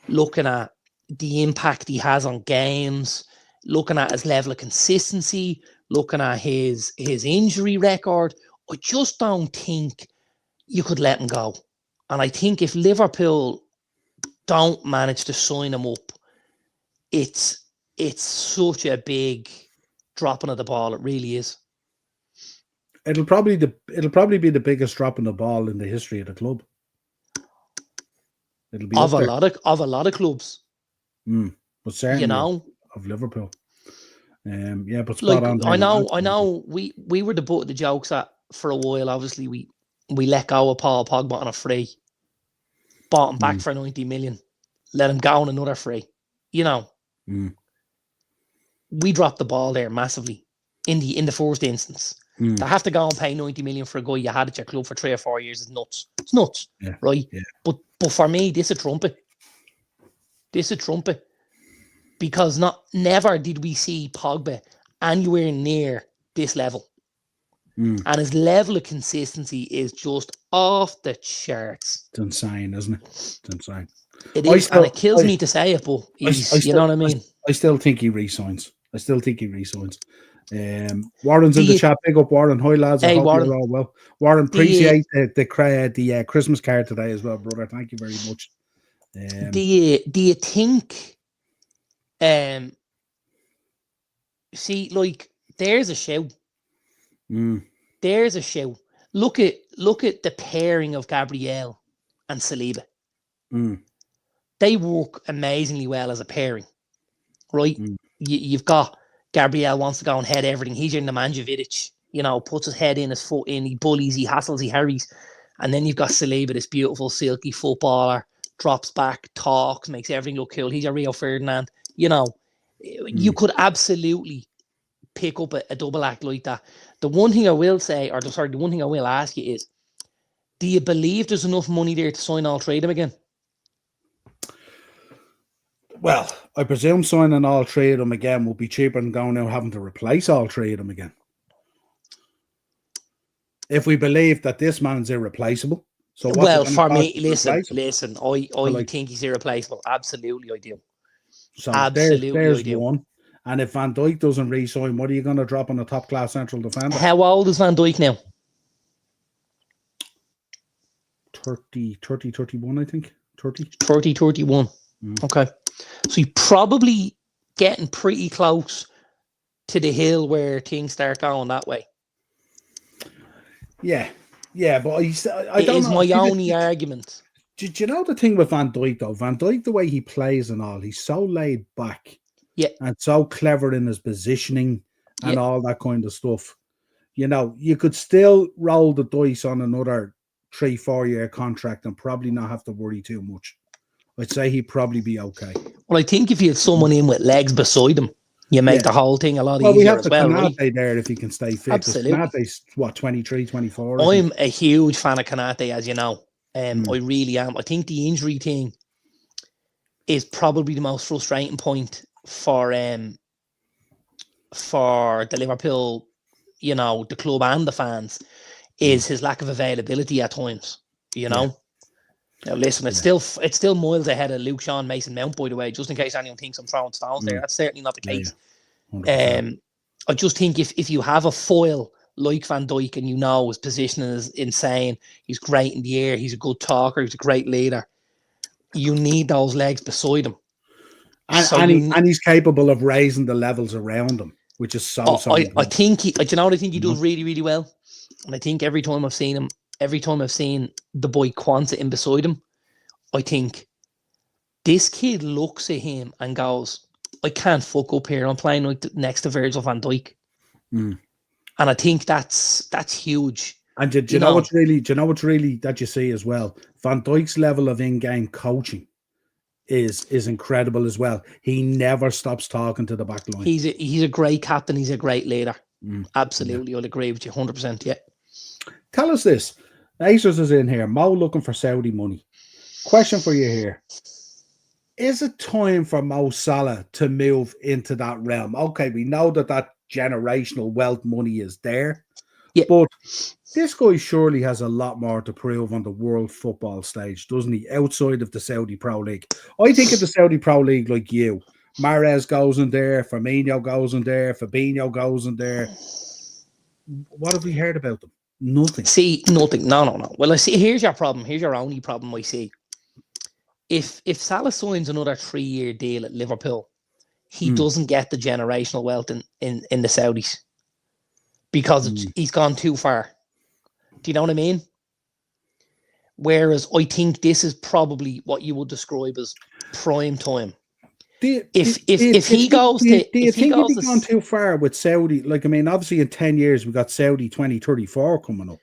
looking at the impact he has on games, looking at his level of consistency, looking at his injury record, I just don't think you could let him go. And I think if Liverpool don't manage to sign him up, it's such a big dropping of the ball. It really is. It'll probably be the biggest drop in the ball in the history of the club. It'll be of a lot of clubs. But certainly of Liverpool. But spot on. I know. We were the butt of the jokes at for a while. Obviously, we let go of Paul Pogba on a free, bought him back for 90 million, let him go on another free. We dropped the ball there massively in the first instance. To have to go and pay 90 million for a guy you had at your club for 3 or 4 years is nuts. It's nuts, right? Yeah. But for me, this is a trumpet. Because never did we see Pogba anywhere near this level. And his level of consistency is just off the charts. It's insane, isn't it? It's insane. It is, and it kills me to say it, but you know what I mean? I still think he re-signs. Warren's in the chat. Big up, Warren. Hi, lads. I hope Warren. You're all well. Warren, appreciate the Christmas card today as well, brother. Thank you very much. Do you think? See, like, there's a show. There's a show. Look at the pairing of Gabriel and Saliba. They work amazingly well as a pairing, right? You've got Gabriel wants to go and head everything. He's in the Manjovic, puts his head in, his foot in, he bullies, he hassles, he harries. And then you've got Saliba, this beautiful, silky footballer, drops back, talks, makes everything look cool. He's a Rio Ferdinand. You could absolutely pick up a double act like that. The one thing I will ask you is, do you believe there's enough money there to sign all three of them again? Well, I presume signing all three of them again will be cheaper than going out having to replace all three of them again. If we believe that this man's irreplaceable. So for me, listen, I think he's irreplaceable. Absolutely, I do. So there's one. And if Van Dijk doesn't re-sign, what are you going to drop on a top-class central defender? How old is Van Dijk now? 30, 31, I think. 30. 31. Okay. So you're probably getting pretty close to the hill where things start going that way. Yeah, but I don't know. It's my only argument. Do you know the thing with Van Dijk, though? Van Dijk, the way he plays and all, he's so laid back. Yeah. and so clever in his positioning and all that kind of stuff. You know, you could still roll the dice on another 3-4 year contract and probably not have to worry too much. I'd say he'd probably be okay. Well, I think if you had someone in with legs beside him, you make the whole thing a lot easier we have as the well, Kanate right? there if he can stay fit. Absolutely. Kanate's, 23, 24? I'm a huge fan of Kanate, as you know. I really am. I think the injury thing is probably the most frustrating point for the Liverpool, you know, the club and the fans, is his lack of availability at times, you know. Now listen, it's still miles ahead of Luke Shaw, Mason Mount, by the way, just in case anyone thinks I'm throwing stones there. That's certainly not the case. I just think if you have a foil like Van Dijk and you know his positioning is insane, he's great in the air, he's a good talker, he's a great leader, you need those legs beside him. And he's capable of raising the levels around him, which is so important. I think he does really, really well. And I think every time I've seen the boy Kwanzaa in beside him, I think this kid looks at him and goes, I can't fuck up here. I'm playing like next to Virgil van Dijk. And I think that's huge. And do you know what's really that you see as well? Van Dijk's level of in-game coaching is incredible as well. He never stops talking to the back line. He's a great captain. He's a great leader. Absolutely. I'll agree with you 100%. Yeah. Tell us this. Acers is in here. Mo looking for Saudi money. Question for you here. Is it time for Mo Salah to move into that realm? Okay, we know that generational wealth money is there. Yeah. But this guy surely has a lot more to prove on the world football stage, doesn't he? Outside of the Saudi Pro League. I think of the Saudi Pro League like you. Mahrez goes in there, Firmino goes in there, Fabinho goes in there. What have we heard about them? Nothing. See, nothing. No. Well, I see. Here's your problem. Here's your only problem I see. If Salah signs another 3-year deal at Liverpool, he doesn't get the generational wealth in the Saudis because he's gone too far. Do you know what I mean? Whereas I think this is probably what you would describe as prime time. If he goes gone too far with Saudi? Like, I mean, obviously in 10 years we got Saudi 2034 coming up.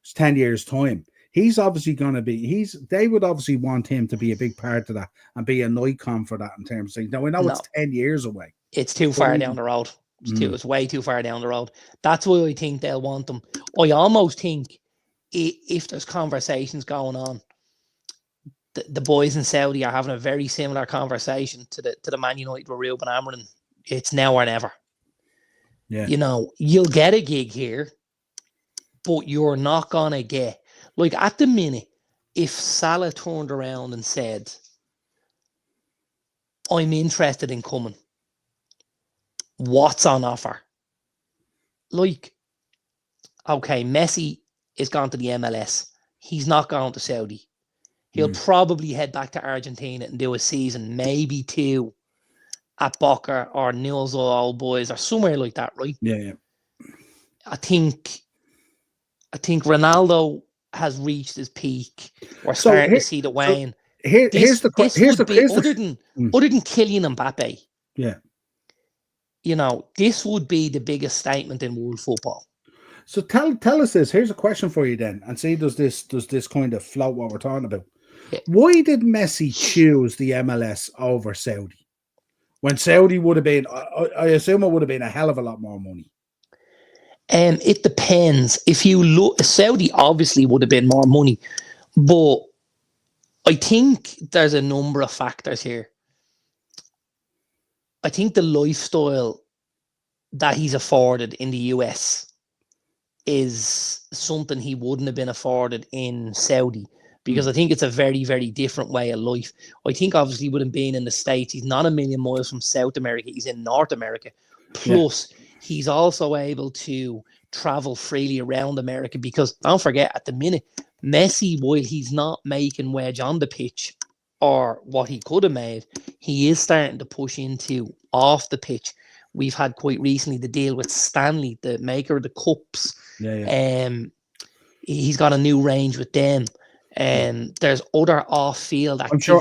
It's 10 years time. He's obviously going to be. They would obviously want him to be a big part of that and be an icon for that in terms of things. Now we know it's 10 years away. It's too far down the road. It's way too far down the road. That's why I think they'll want them. I almost think if there's conversations going on, the boys in Saudi are having a very similar conversation to the Man United with Ruben Amorim. It's now or never. Yeah. You know, you'll get a gig here, but you're not going to get... Like, at the minute, if Salah turned around and said, I'm interested in coming, what's on offer? Like, okay, Messi is gone to the MLS. He's not going to Saudi. He'll probably head back to Argentina and do a season, maybe 2 at Boca or Newell's Old Boys or somewhere like that, right? Yeah. I think Ronaldo has reached his peak. We're starting to see the wane. Here's the question. Other than Kylian Mbappe. Yeah. You know, this would be the biggest statement in world football. So tell us this. Here's a question for you then, and see does this kind of float what we're talking about? Yeah. Why did Messi choose the MLS over Saudi? When Saudi would have been, I assume it would have been a hell of a lot more money. It depends. If you look, Saudi obviously would have been more money, but I think there's a number of factors here. I think the lifestyle that he's afforded in the US is something he wouldn't have been afforded in Saudi, because I think it's a very, very different way of life. I think obviously he would have been in the States. He's not a million miles from South America. He's in North America. Plus, he's also able to travel freely around America because, don't forget, at the minute, Messi, while he's not making wedge on the pitch or what he could have made, he is starting to push into off the pitch. We've had quite recently the deal with Stanley, the maker of the cups. Yeah. He's got a new range with them. There's other off-field I'm sure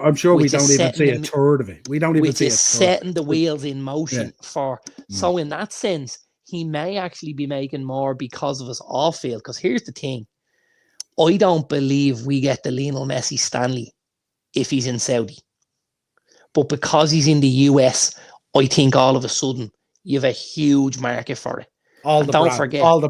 activities. we don't even see a third of it. We don't even see which is setting the wheels in motion for. So in that sense, he may actually be making more because of his off-field. Because here's the thing. I don't believe we get the Lionel Messi Stanley if he's in Saudi. But because he's in the US, I think all of a sudden you have a huge market for it. Don't forget all the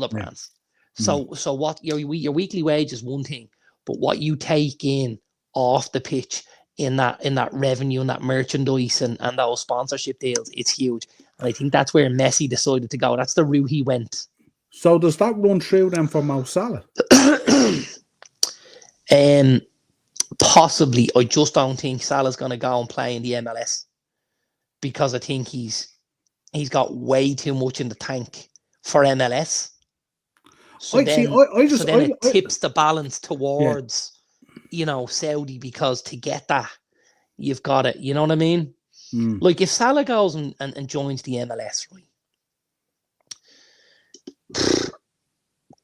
brands. So what your weekly wage is one thing, but what you take in off the pitch in that revenue and that merchandise and those sponsorship deals, it's huge. And I think that's where Messi decided to go. That's the route he went. So does that run through them for Mo Salah? Possibly. I just don't think Salah's going to go and play in the MLS because I think he's got way too much in the tank for MLS. So then it tips the balance towards, Saudi, because to get that, you've got it. You know what I mean? Like if Salah goes and joins the MLS, right?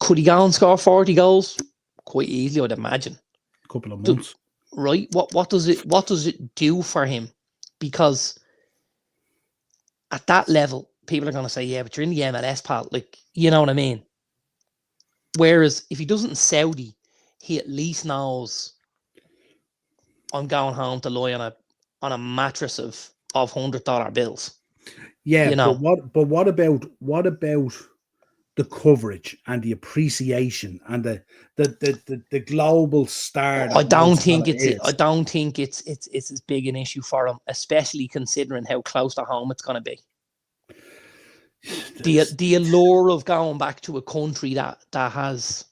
Could he go and score 40 goals? Quite easily, I'd imagine. A couple of months. Right? What does it do for him? Because at that level, people are going to say, yeah, but you're in the MLS, pal. Like, you know what I mean? Whereas if he doesn't in Saudi, he at least knows I'm going home to lie on a mattress of $100 bills. Yeah, but what about the coverage and the appreciation and the global star? I don't think it's as big an issue for him, especially considering how close to home it's going to be. The allure of going back to a country that has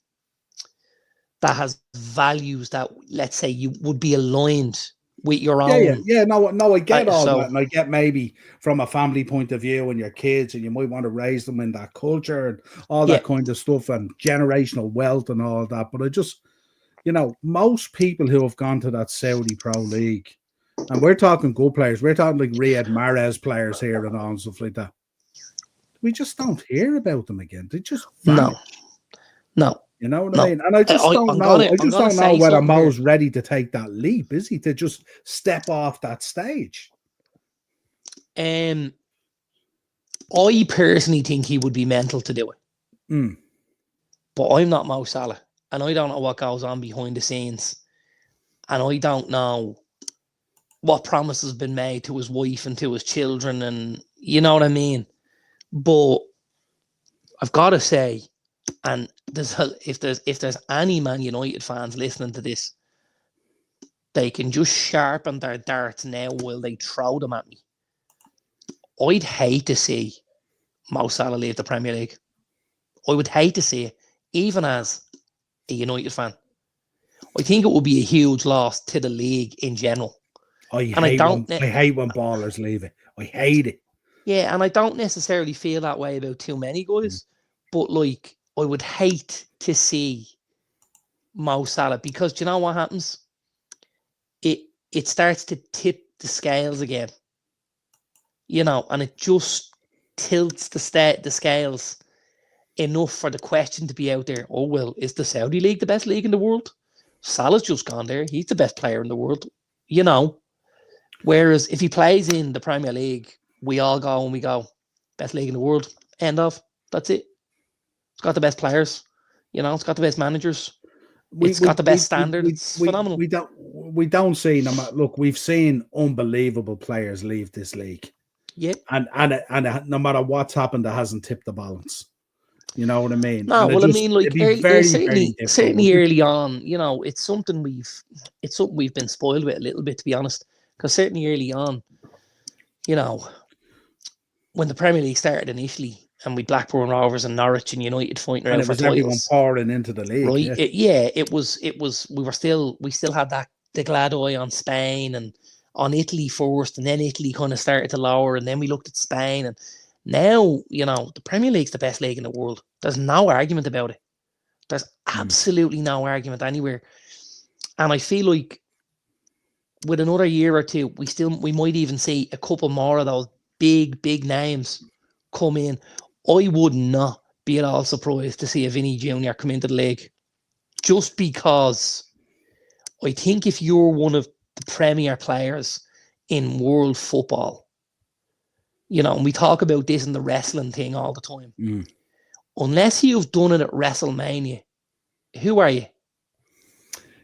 values that, let's say, you would be aligned with your own. No, I get all that, and I get maybe from a family point of view and your kids, and you might want to raise them in that culture and all that kind of stuff and generational wealth and all that. But I just, most people who have gone to that Saudi Pro League, and we're talking good players, we're talking like Riyad Mahrez players here and all and stuff like that. We just don't hear about them again. They just vanish. No. You know what I mean? And I just don't know. I just don't know whether Mo's ready to take that leap, is he? To just step off that stage. I personally think he would be mental to do it. But I'm not Mo Salah, and I don't know what goes on behind the scenes. And I don't know what promises have been made to his wife and to his children, and you know what I mean? But I've got to say, and if there's any Man United fans listening to this, they can just sharpen their darts now while they throw them at me. I'd hate to see Mo Salah leave the Premier League. I would hate to see it, even as a United fan. I think it would be a huge loss to the league in general. I hate when ballers leave it. I hate it. Yeah, and I don't necessarily feel that way about too many guys, but like, I would hate to see Mo Salah, because do you know what happens? It starts to tip the scales again, and it just tilts the scales enough for the question to be out there. Oh, well, is the Saudi League the best league in the world? Salah's just gone there. He's the best player in the world, Whereas if he plays in the Premier League, we all go and we go, best league in the world. End of. That's it. It's got the best players. It's got the best managers. It's got the best standard. It's phenomenal. We don't see, look, we've seen unbelievable players leave this league. Yeah. And no matter what's happened, it hasn't tipped the balance. You know what I mean? No, well, I mean, like, certainly early on, it's something we've been spoiled with a little bit, to be honest. Because certainly early on, when the Premier League started initially, and we Blackburn Rovers and Norwich and United fighting around for titles, everyone pouring into the league, right? It was. We still had the glad eye on Spain and on Italy first, and then Italy kind of started to lower, and then we looked at Spain, and now the Premier League's the best league in the world. There's no argument about it. There's absolutely no argument anywhere, and I feel like with another year or two, we might even see a couple more of those big names come in. I would not be at all surprised to see a Vinny Jr. come into the league. just because I think if you're one of the premier players in world football, you know, and we talk about this in the wrestling thing all the time, unless you've done it at WrestleMania, who are you?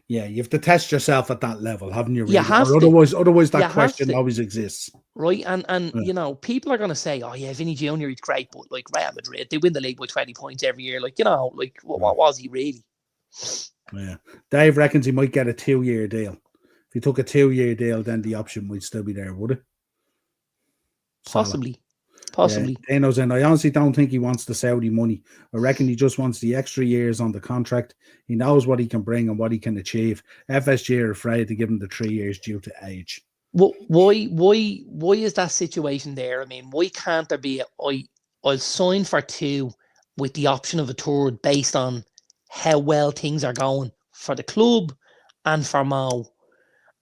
Yeah, you have to test yourself at that level, haven't you? Really? You have or to. otherwise that You have question to. always exists. Right, and you know, people are going to say, oh yeah, Vinny Jr. is great, but like Real Madrid, they win the league by 20 points every year. Like, you know, like what was he really? Yeah. Dave reckons he might get a 2-year deal. If he took a 2-year deal, then the option might still be there, would it? Possibly. Dano's in. I honestly don't think he wants the Saudi money. I reckon he just wants the extra years on the contract. He knows what he can bring and what he can achieve. FSG are afraid to give him the 3 years due to age. Well, why is that situation there? I mean, why can't there be I'll sign for 2 with the option of a third based on how well things are going for the club and for Mo?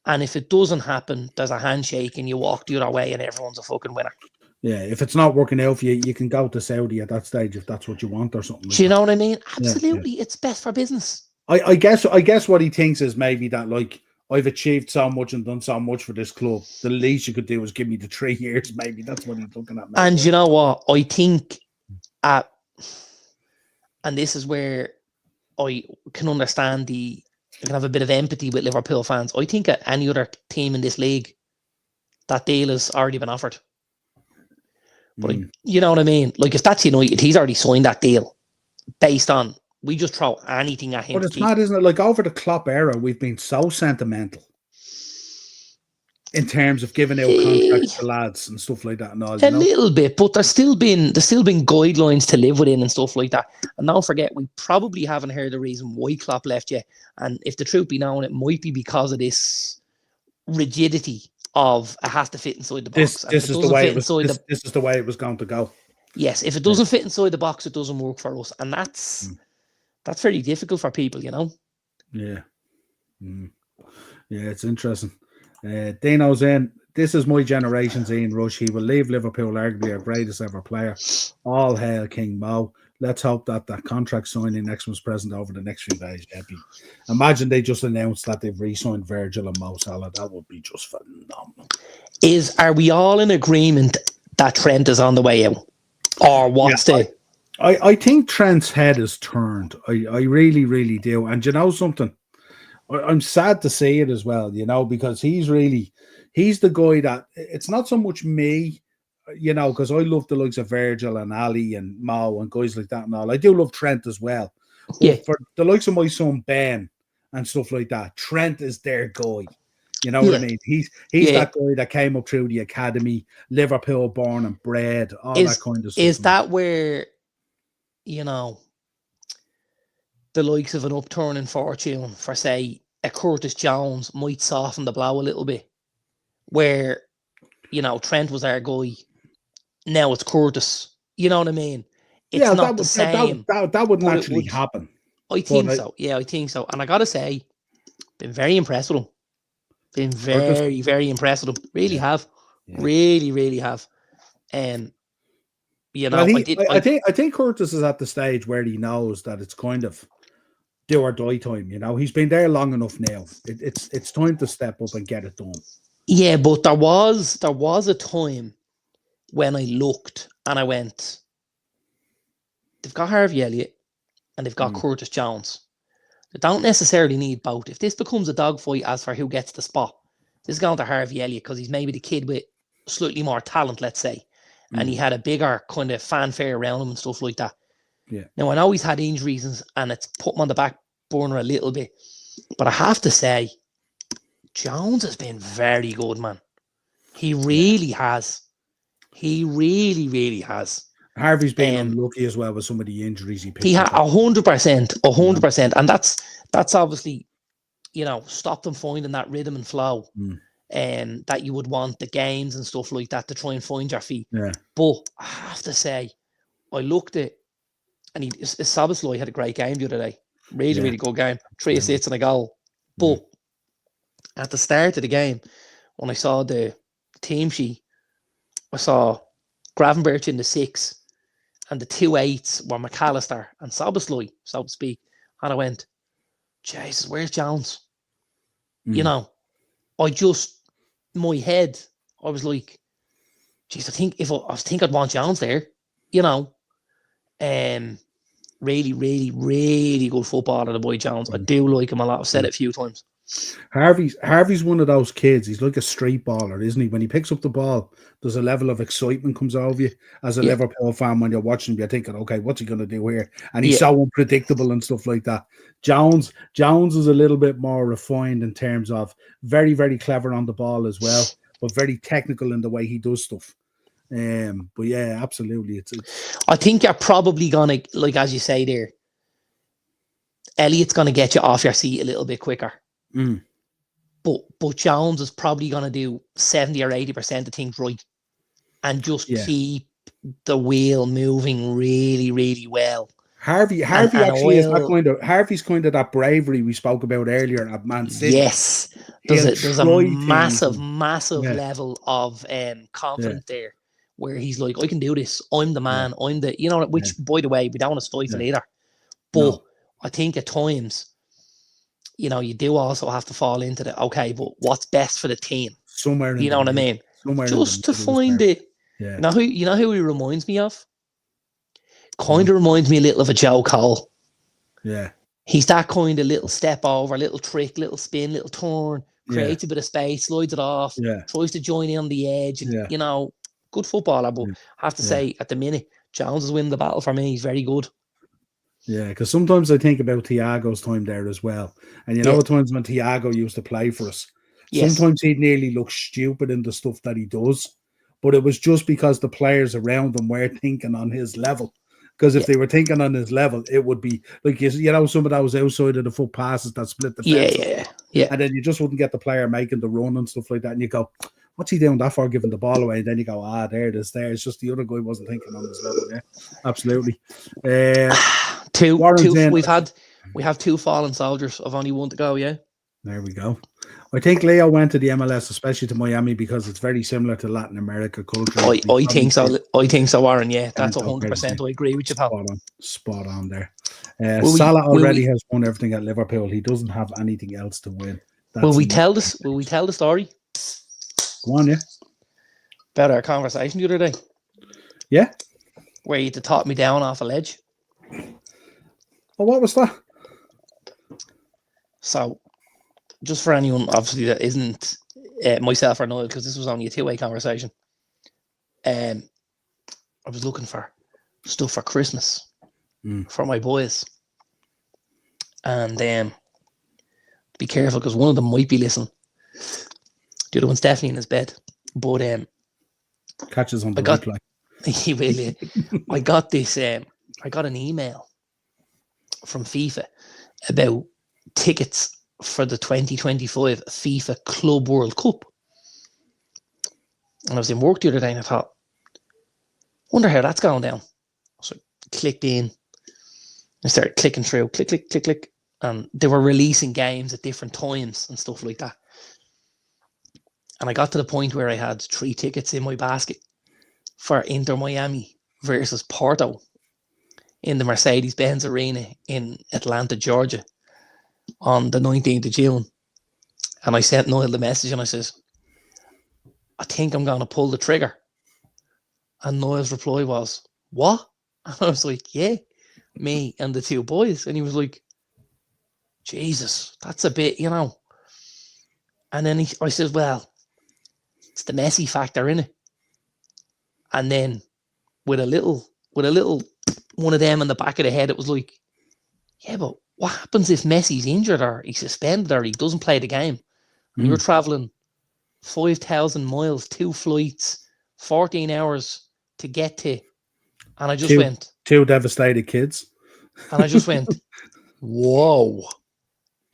And if it doesn't happen, there's a handshake and you walk the other way and everyone's a fucking winner. Yeah, if it's not working out for you, you can go to Saudi at that stage if that's what you want or something. Do you know what I mean? Absolutely, it's best for business. I guess what he thinks is maybe that, like, I've achieved so much and done so much for this club. The least you could do is give me the 3 years. Maybe that's what he's looking at. Maybe. And you know what? I think, and this is where I can understand I can have a bit of empathy with Liverpool fans. I think at any other team in this league, that deal has already been offered. But you know what I mean? Like, if that's United, he's already signed that deal based on we just throw anything at him. But it's mad, isn't it? Like, over the Klopp era, we've been so sentimental in terms of giving out contracts to lads and stuff like that and all. Little bit, but there's still been guidelines to live within and stuff like that. And don't forget, we probably haven't heard the reason why Klopp left yet. And if the truth be known, it might be because of this rigidity of it has to fit inside the box. This is the way it was going to go. Yes, if it doesn't fit inside the box, it doesn't work for us, and that's very difficult for people, you know. Yeah, yeah, it's interesting. Dino's in. This is my generation's Ian Rush. He will leave Liverpool, arguably our greatest ever player. All hail King Mo. Let's hope that contract signing next month's present over the next few days. Imagine they just announced that they've re-signed Virgil and Mo Salah. That would be just phenomenal. Are we all in agreement that Trent is on the way out? Or what's I think Trent's head is turned. I really, really do. And you know something? I'm sad to see it as well, you know, because he's the guy that it's not so much me, you know, because I love the likes of Virgil and Ali and Mo and guys like that and all. I do love Trent as well. But for the likes of my son Ben and stuff like that, Trent is their guy. You know what I mean? He's that guy that came up through the academy, Liverpool born and bred, all that kind of stuff. Is that where, you know, the likes of an upturn in fortune for, say, a Curtis Jones might soften the blow a little bit? Where, you know, Trent was our guy, now it's Curtis. You know what I mean? It's not the same. That would naturally happen. I think so. Yeah, I think so. And I got to say, been very impressed with him. Been very, very impressed with him. Really have. Yeah. Really, really have. You know, I think Curtis is at the stage where he knows that it's kind of do or die time. You know, he's been there long enough now. It's time to step up and get it done. Yeah, but there was a time when I looked and I went, they've got Harvey Elliott and they've got Curtis Jones. They don't necessarily need both. If this becomes a dogfight as for who gets the spot, this is going to Harvey Elliott because he's maybe the kid with slightly more talent, let's say. And he had a bigger kind of fanfare around him and stuff like that. Yeah. Now, I know he's had injuries and it's put him on the back burner a little bit. But I have to say, Jones has been very good, man. He really has. He really, really has. Harvey's been unlucky as well with some of the injuries he picked. He had 100%. And that's obviously, you know, stopped him finding that rhythm and flow. That you would want the games and stuff like that to try and find your feet. Yeah. But I have to say, I looked at, and Szoboszlai had a great game the other day. Really, really good game. 3 assists and a goal. But at the start of the game, when I saw the team sheet, I saw Gravenberch in the 6, and the 2 8s were McAllister and Szoboszlai, so to speak. And I went, Jesus, where's Jones? You know, my head, I was like, geez, I think I'd want Jones there, you know. Really, really, really good footballer, the boy Jones. I do like him a lot. I've said it a few times. Harvey's one of those kids. He's like a street baller, isn't he? When he picks up the ball, there's a level of excitement comes over you as a Liverpool fan when you're watching him. You're thinking, okay, what's he going to do here? And he's so unpredictable and stuff like that. Jones is a little bit more refined in terms of very, very clever on the ball as well, but very technical in the way he does stuff. But yeah, absolutely. It's I think you're probably gonna, like as you say there, Elliott's gonna get you off your seat a little bit quicker. But Jones is probably gonna do 70 or 80% of things right, and just keep the wheel moving really, really well. Harvey actually is that Harvey's kind of that bravery we spoke about earlier at Man City. Yes, there's a massive level of confidence there, where he's like, I can do this. I'm the man. I'm the, you know, which by the way, we don't want to stifle either. But I think at times, you know, you do also have to fall into the, okay, but what's best for the team? Somewhere, you know what I mean? Just to find it. You know who he reminds me of? Kind of reminds me a little of a Joe Cole. Yeah. He's that kind of little step over, little trick, little spin, little turn, creates a bit of space, slides it off, tries to join in on the edge, and you know, good footballer. But I have to say, at the minute, Jones is winning the battle for me. He's very good. Yeah, because sometimes I think about Thiago's time there as well. And you know, at times when Thiago used to play for us, sometimes he'd nearly look stupid in the stuff that he does. But it was just because the players around him were thinking on his level. Because if they were thinking on his level, it would be like, you know, some of those outside of the foot passes that split the fence. Yeah. And then you just wouldn't get the player making the run and stuff like that. And you go, what's he doing that for, giving the ball away? And then you go, there it is there. It's just the other guy wasn't thinking on his level. Yeah, absolutely. We have two fallen soldiers. I've only one to go, There we go. I think Leo went to the MLS, especially to Miami, because it's very similar to Latin America culture. I think so. I think so, Aaron. Yeah, that's 100%. I agree with you, pal. Spot on there. Salah already has won everything at Liverpool. He doesn't have anything else to win. Will we tell the story? Go on, About our conversation the other day. Yeah. Where you taught me down off a ledge. Well, what was that? So, just for anyone, obviously, that isn't myself or Niall, because this was only a two-way conversation. I was looking for stuff for Christmas for my boys. And be careful, because one of them might be listening. The other one's definitely in his bed. But catches on the replay. He really. I got this. I got an email from FIFA about tickets for the 2025 FIFA Club World Cup. And I was in work the other day and I thought, wonder how that's going down. So I clicked in and started clicking through, click. And they were releasing games at different times and stuff like that. And I got to the point where I had 3 tickets in my basket for Inter Miami versus Porto in the Mercedes-Benz Arena in Atlanta, Georgia on the 19th of June. And I sent Niall the message and I says, I think I'm going to pull the trigger. And Niall's reply was, what? And I was like, yeah, me and the 2 boys. And he was like, Jesus, that's a bit, you know. And then I says, well, it's the Messi factor in it. And then with a little one of them in the back of the head, it was like, yeah, but what happens if Messi's injured or he's suspended or he doesn't play the game? And you're traveling 5,000 miles, 2 flights, 14 hours to get to. And I just went. 2 devastated kids. And I just went, whoa.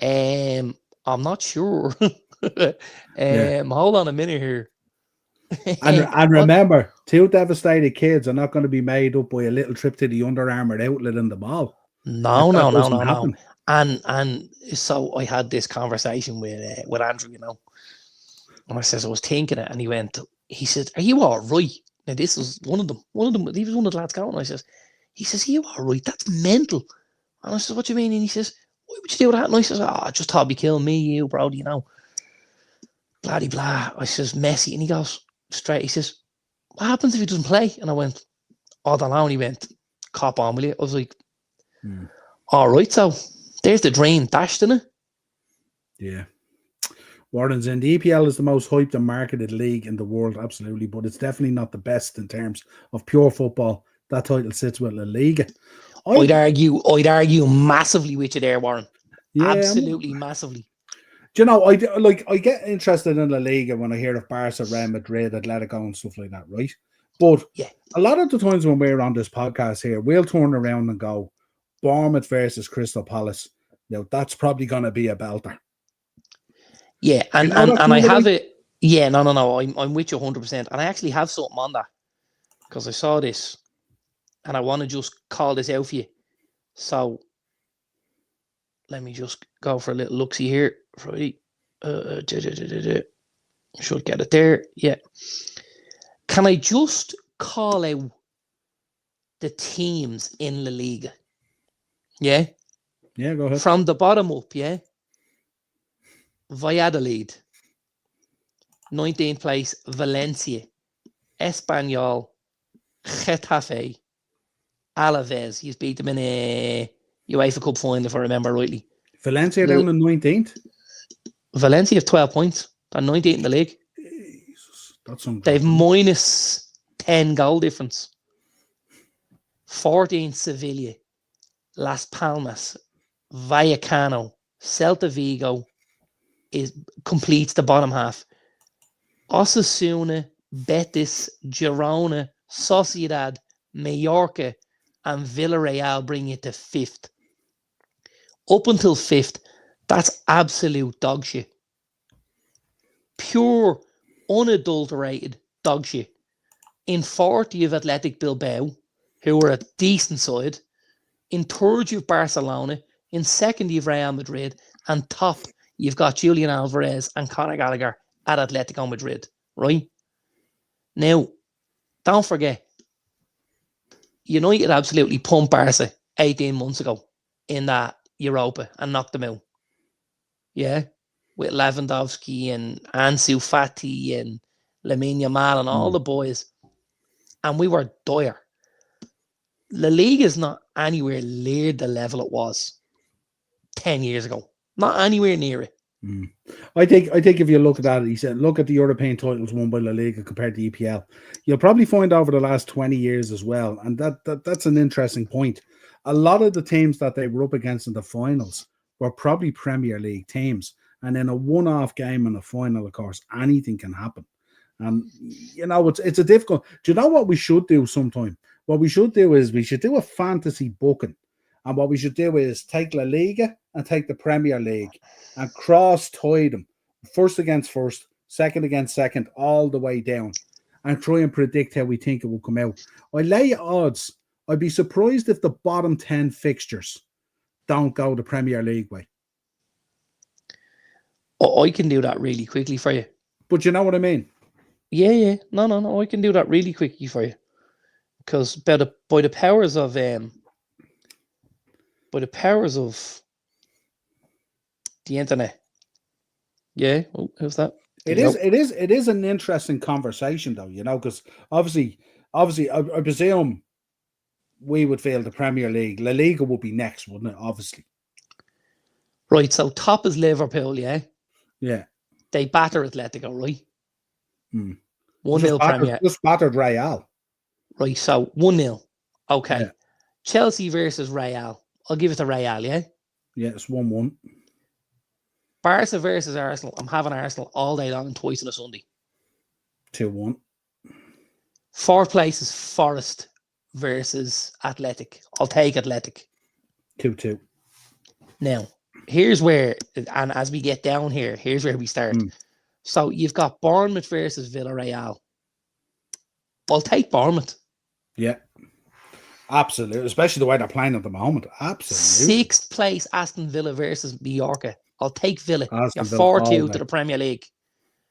I'm not sure. Hold on a minute here. And remember, 2 devastated kids are not going to be made up by a little trip to the Under Armour outlet in the mall. No. And so I had this conversation with Andrew, you know. And I says, I was thinking it, and he said, are you all right? Now this was one of them, he was one of the lads going. He says, are you all right? That's mental. And I said, what do you mean? And he says, why would you do that? And I says, I just thought it'd be killing me, you, bro, you know. Blah, blah, blah. I says, Messi. And he goes straight, he says, what happens if he doesn't play? And I went, I don't know. And he went, cop on, will you? I was like, all right, so there's the dream dashed, isn't it? Yeah. Warren's in. The EPL is the most hyped and marketed league in the world, absolutely, but it's definitely not the best in terms of pure football. That title sits with La Liga. I'd argue massively with you there, Warren. Yeah, absolutely massively. Do you know, I get interested in La Liga when I hear of Barca, Real Madrid, Atletico, and stuff like that, right? But a lot of the times when we're on this podcast here, we'll turn around and go, Bournemouth versus Crystal Palace. Now, that's probably going to be a belter. Yeah, and I have it. Yeah, no. I'm with you 100%. And I actually have something on that because I saw this and I want to just call this out for you. So let me just go for a little look-see here. Friday. Should get it there. Yeah. Can I just call out the teams in La Liga? Yeah? Yeah, go ahead. From the bottom up, yeah? Valladolid. 19th place, Valencia. Espanyol. Getafe. Alaves. He's beat them in a UEFA Cup final, if I remember rightly. Valencia down in 19th? Valencia have 12 points. They're 19th in the league. Jesus, that's something. They've minus 10 goal difference. 14 Sevilla. Las Palmas. Vallecano. Celta Vigo completes the bottom half. Osasuna, Betis, Girona, Sociedad, Mallorca, and Villarreal bring it to 5th. Up until 5th, that's absolute dog shit. Pure, unadulterated dog shit. In 4th, you have Athletic Bilbao, who are a decent side. In 3rd, you have Barcelona. In 2nd, you have Real Madrid. And top, you've got Julian Alvarez and Conor Gallagher at Atletico Madrid, right? Now, don't forget, United absolutely pumped Barca 18 months ago in that Europa and knocked them out. Yeah? With Lewandowski and Ansu Fati and Lamine Yamal and all the boys. And we were dire. La Liga is not anywhere near the level it was 10 years ago. Not anywhere near it. I think if you look at that, he said, look at the European titles won by La Liga compared to EPL. You'll probably find over the last 20 years as well, and that's an interesting point. A lot of the teams that they were up against in the finals were probably Premier League teams, and in a one-off game in the final, of course, anything can happen. And you know, it's a difficult. Do you know what we should do sometime? What we should do is we should do a fantasy booking. And what we should do is take La Liga and take the Premier League and cross-tie them. First against first, second against second, all the way down. And try and predict how we think it will come out. I lay odds. I'd be surprised if the bottom 10 fixtures don't go the Premier League way. Oh, I can do that really quickly for you. But you know what I mean? Yeah. No. I can do that really quickly for you. Because by the powers of the internet. Yeah. Oh, who's that? It is an interesting conversation though, you know, because obviously I presume we would feel the Premier League. La Liga would be next, wouldn't it? Obviously. Right, so top is Liverpool, yeah? Yeah. They batter Atletico, right? 1-0 Premier. Just battered Real. Right, so 1-0. Okay. Yeah. Chelsea versus Real. I'll give it to Real, yeah? Yeah, it's 1-1. Barca versus Arsenal. I'm having Arsenal all day long and twice on a Sunday. 2-1. 4th place is Forest versus Athletic. I'll take Athletic. 2-2. Now, here's where, and as we get down here, here's where we start. So you've got Bournemouth versus Villarreal. I'll take Bournemouth. Yeah. Absolutely. Especially the way they're playing at the moment. Absolutely. 6th place, Aston Villa versus Mallorca. I'll take Villa. Aston You're 4-2 to the Premier League.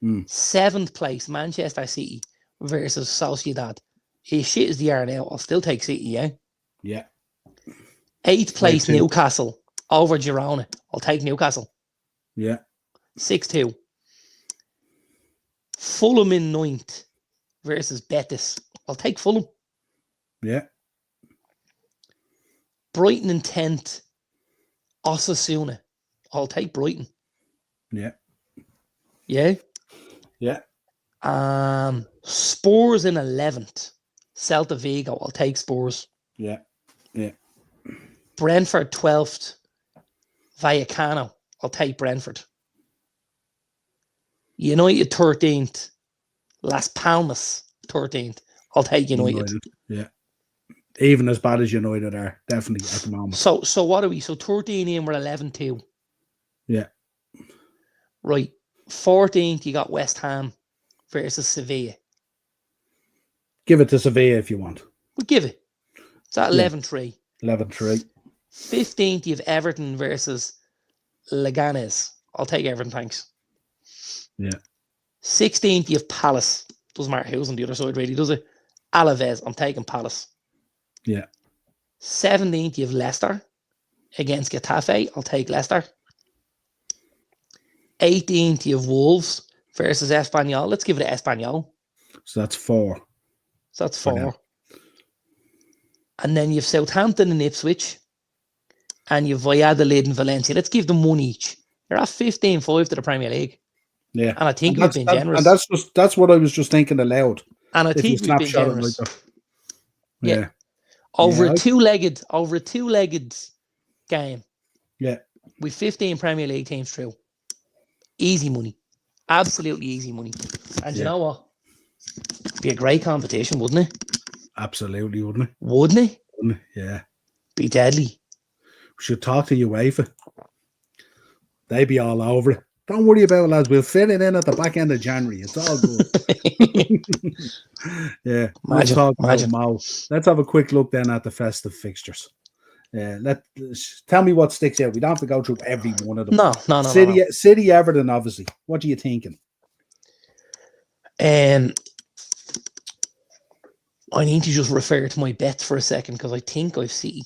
7th place, Manchester City versus Sociedad. Shit is the R now. I'll still take City, yeah? Yeah. 8th place, Newcastle over Girona. I'll take Newcastle. Yeah. 6-2. Fulham in 9th versus Betis. I'll take Fulham. Yeah. Brighton in 10th. Osasuna. I'll take Brighton. Yeah. Yeah. Yeah. Spurs in 11th. Celta Vigo. I'll take Spurs. Yeah. Yeah. Brentford 12th. Vallecano. I'll take Brentford. United 13th. Las Palmas 13th. I'll take United. Yeah. Even as bad as United are, definitely at the moment. So what are we? So 13 in, we're 11-2. Yeah. Right. 14th, you got West Ham versus Sevilla. Give it to Sevilla if you want. We'll give it. It's at 11-3. 11-3. 15th, you have Everton versus Leganes. I'll take Everton, thanks. Yeah. 16th, you have Palace. Doesn't matter who's on the other side, really, does it? Alaves, I'm taking Palace. Yeah. 17th, you have Leicester against Getafe. I'll take Leicester. 18th, you have Wolves versus Espanyol. Let's give it to Espanyol. So that's 4. So that's 4. And then you have Southampton and Ipswich. And you have Valladolid and Valencia. Let's give them 1 each. You're at 15-5 to the Premier League. Yeah. And I think we've been generous. And that's what I was just thinking aloud. And I think we've been generous. Like yeah. Over a two-legged game. Yeah. With 15 Premier League teams through. Easy money. Absolutely easy money. And you know what? Be a great competition, wouldn't it? Absolutely, wouldn't it? Wouldn't it? Yeah. Be deadly. We should talk to UEFA. They'd be all over it. Don't worry about it, lads. We'll fit it in at the back end of January. It's all good. Yeah. Let's talk about Mo. Let's have a quick look then at the festive fixtures. Tell me what sticks out. We don't have to go through every one of them. No. City, Everton, obviously. What are you thinking? I need to just refer to my bets for a second because I think I've City.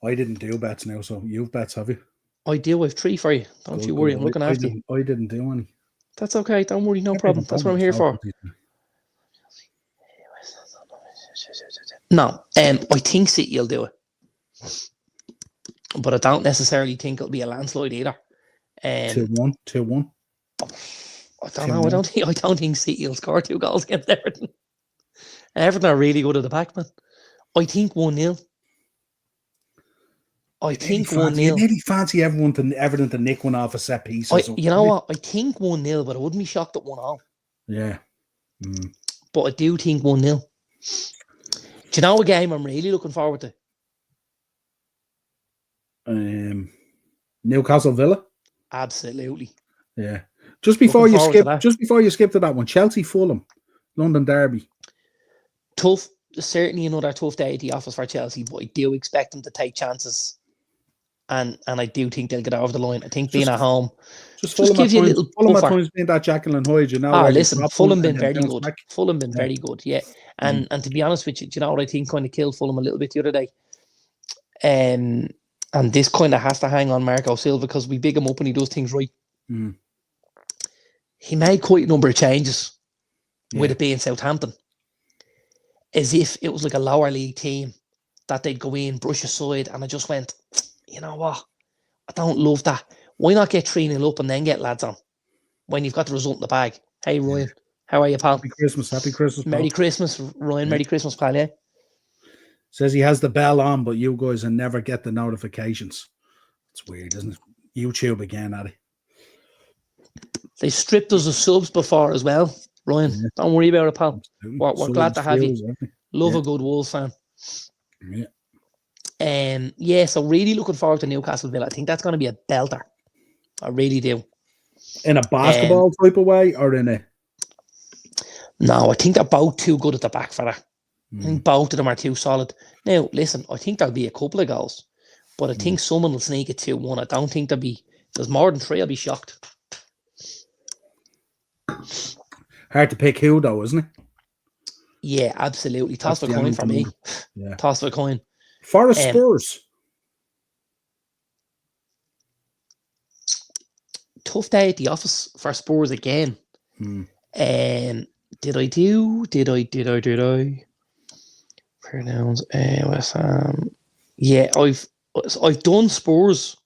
I didn't do bets now, so you've bets, have you? I do. I've 3 for you. Don't you worry. I'm looking after you. I didn't do any. That's okay. Don't worry. No problem. That's what I'm here for. No. I think City will do it. But I don't necessarily think it'll be a landslide either. 2-1. 2-1. I don't know. I don't think City will score 2 goals against Everton. Everton are really good at the back, man. I think 1-0. I think 1-0. You really fancy Everton to nick one off a set piece. You know what? I think 1-0, but I wouldn't be shocked at 1-0. Yeah. But I do think 1-0. Do you know a game I'm really looking forward to? Newcastle Villa. Absolutely. Yeah. Just before you skip to that one, Chelsea Fulham, London derby. Tough. Certainly another tough day at the office for Chelsea, but I do expect them to take chances. And I do think they'll get over the line. I think being at home just gives you a little Fulham buffer. at times being that Jekyll and Hyde, you know. Listen, Fulham been very good. Fulham been very good, yeah. And to be honest with you, do you know what I think kind of killed Fulham a little bit the other day? And this kind of has to hang on Marco Silva because we big him up and he does things right. He made quite a number of changes with it being Southampton. As if it was like a lower league team that they'd go in, brush aside, and I just went, you know what? I don't love that. Why not get 3-0 up and then get lads on when you've got the result in the bag? Hey, Ryan, how are you, pal? Happy Christmas, pal. Merry Christmas, Ryan. Merry Christmas, pal, yeah? Says he has the bell on, but you guys will never get the notifications. It's weird, isn't it? YouTube again, Addy. They stripped us of subs before as well, Ryan. Don't worry about it, pal. We're glad to have you. Love a good Wolves fan. Yeah. So really looking forward to Newcastle Villa. I think that's going to be a belter. I really do. In a basketball type of way or in a... No, I think they're both too good at the back for that. I think both of them are too solid. Now, listen, I think there'll be a couple of goals, but I think someone will sneak it 2-1. I don't think there's more than 3. I'll be shocked. Hard to pick who, though, isn't it? Yeah, absolutely. Toss the coin for me. Yeah. Toss the coin. Forest Spurs. tough day at the office for Spurs again. Did I? Pronouns. West Ham. Yeah, I've done Spurs.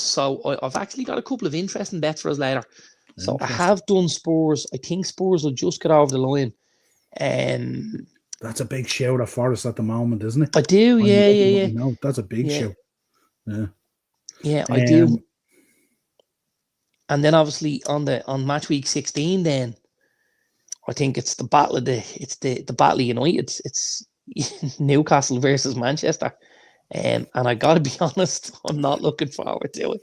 So I've actually got a couple of interesting bets for us later. So I have done Spurs. I think Spurs will just get over the line. That's a big shout at Forest at the moment, isn't it? I do, yeah. No, that's a big shout. Yeah, I do. And then obviously on match week 16, then I think it's the battle of the battle of United. It's Newcastle versus Manchester. And I gotta be honest, I'm not looking forward to it.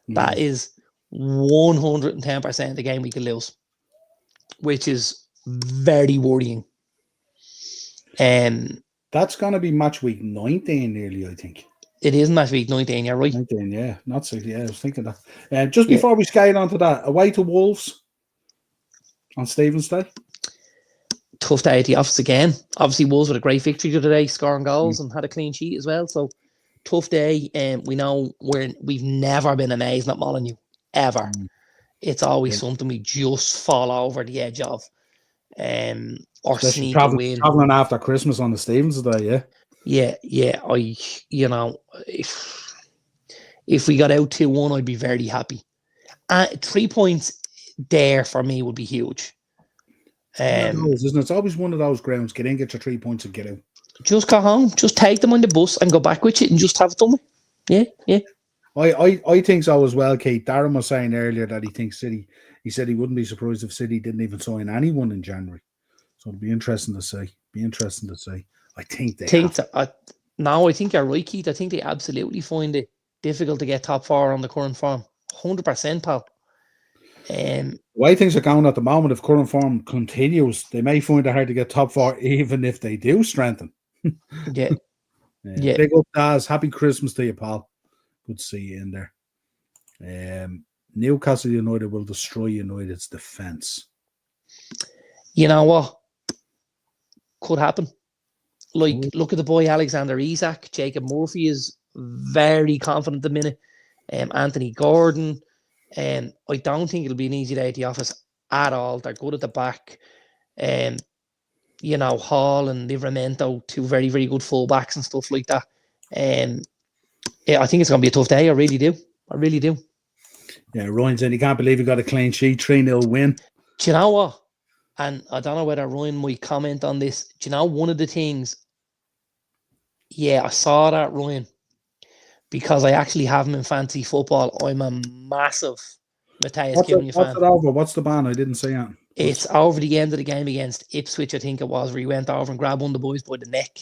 That is 110% the game we could lose, which is very worrying. That's gonna be match week 19 nearly, I think. It is match week 19, you're right. 19, yeah. Not 60, yeah, I was thinking that. Just before we scale onto that, away to Wolves on Stephen's Day. Tough day at the office again. Obviously, Wolves with a great victory today, scoring goals and had a clean sheet as well. So, tough day. We know we've never been amazing at Molineux, ever. It's always something we just fall over the edge of, or especially sneak a win. Traveling after Christmas on the Stevens Day, yeah. If we got out 2-1, I'd be very happy. 3 points there for me would be huge. Isn't it? It's always one of those grounds. Get in, get your 3 points, and get out. Just go home. Just take them on the bus and go back with it, and just have it done. Yeah. I think so as well, Kate. Darren was saying earlier that he thinks City. He said he wouldn't be surprised if City didn't even sign anyone in January. So it'll be interesting to see. I think they. I think you're right, Keith. I think they absolutely find it difficult to get top 4 on the current form. 100%, pal. The way things are going at the moment, if current form continues, they may find it hard to get top 4, even if they do strengthen. Yeah. Big up, Daz. Happy Christmas to you, pal. Good to see you in there. Newcastle United will destroy United's defence. You know what? Could happen. Look at the boy Alexander Isak. Jacob Murphy is very confident at the minute. Anthony Gordon. I don't think it'll be an easy day at the office at all. They're good at the back. Hall and Livramento, 2 very, very good fullbacks and stuff like that. I think it's going to be a tough day. I really do. Yeah, Ryan said he can't believe he got a clean sheet, 3-0 win. Do you know what? And I don't know whether Ryan might comment on this. Do you know one of the things? Yeah, I saw that, Ryan. Because I actually have him in fantasy football. I'm a massive Matthias Cunha fan. What's it over? What's the ban? I didn't see it. It's over the end of the game against Ipswich, I think it was, where he went over and grabbed one of the boys by the neck.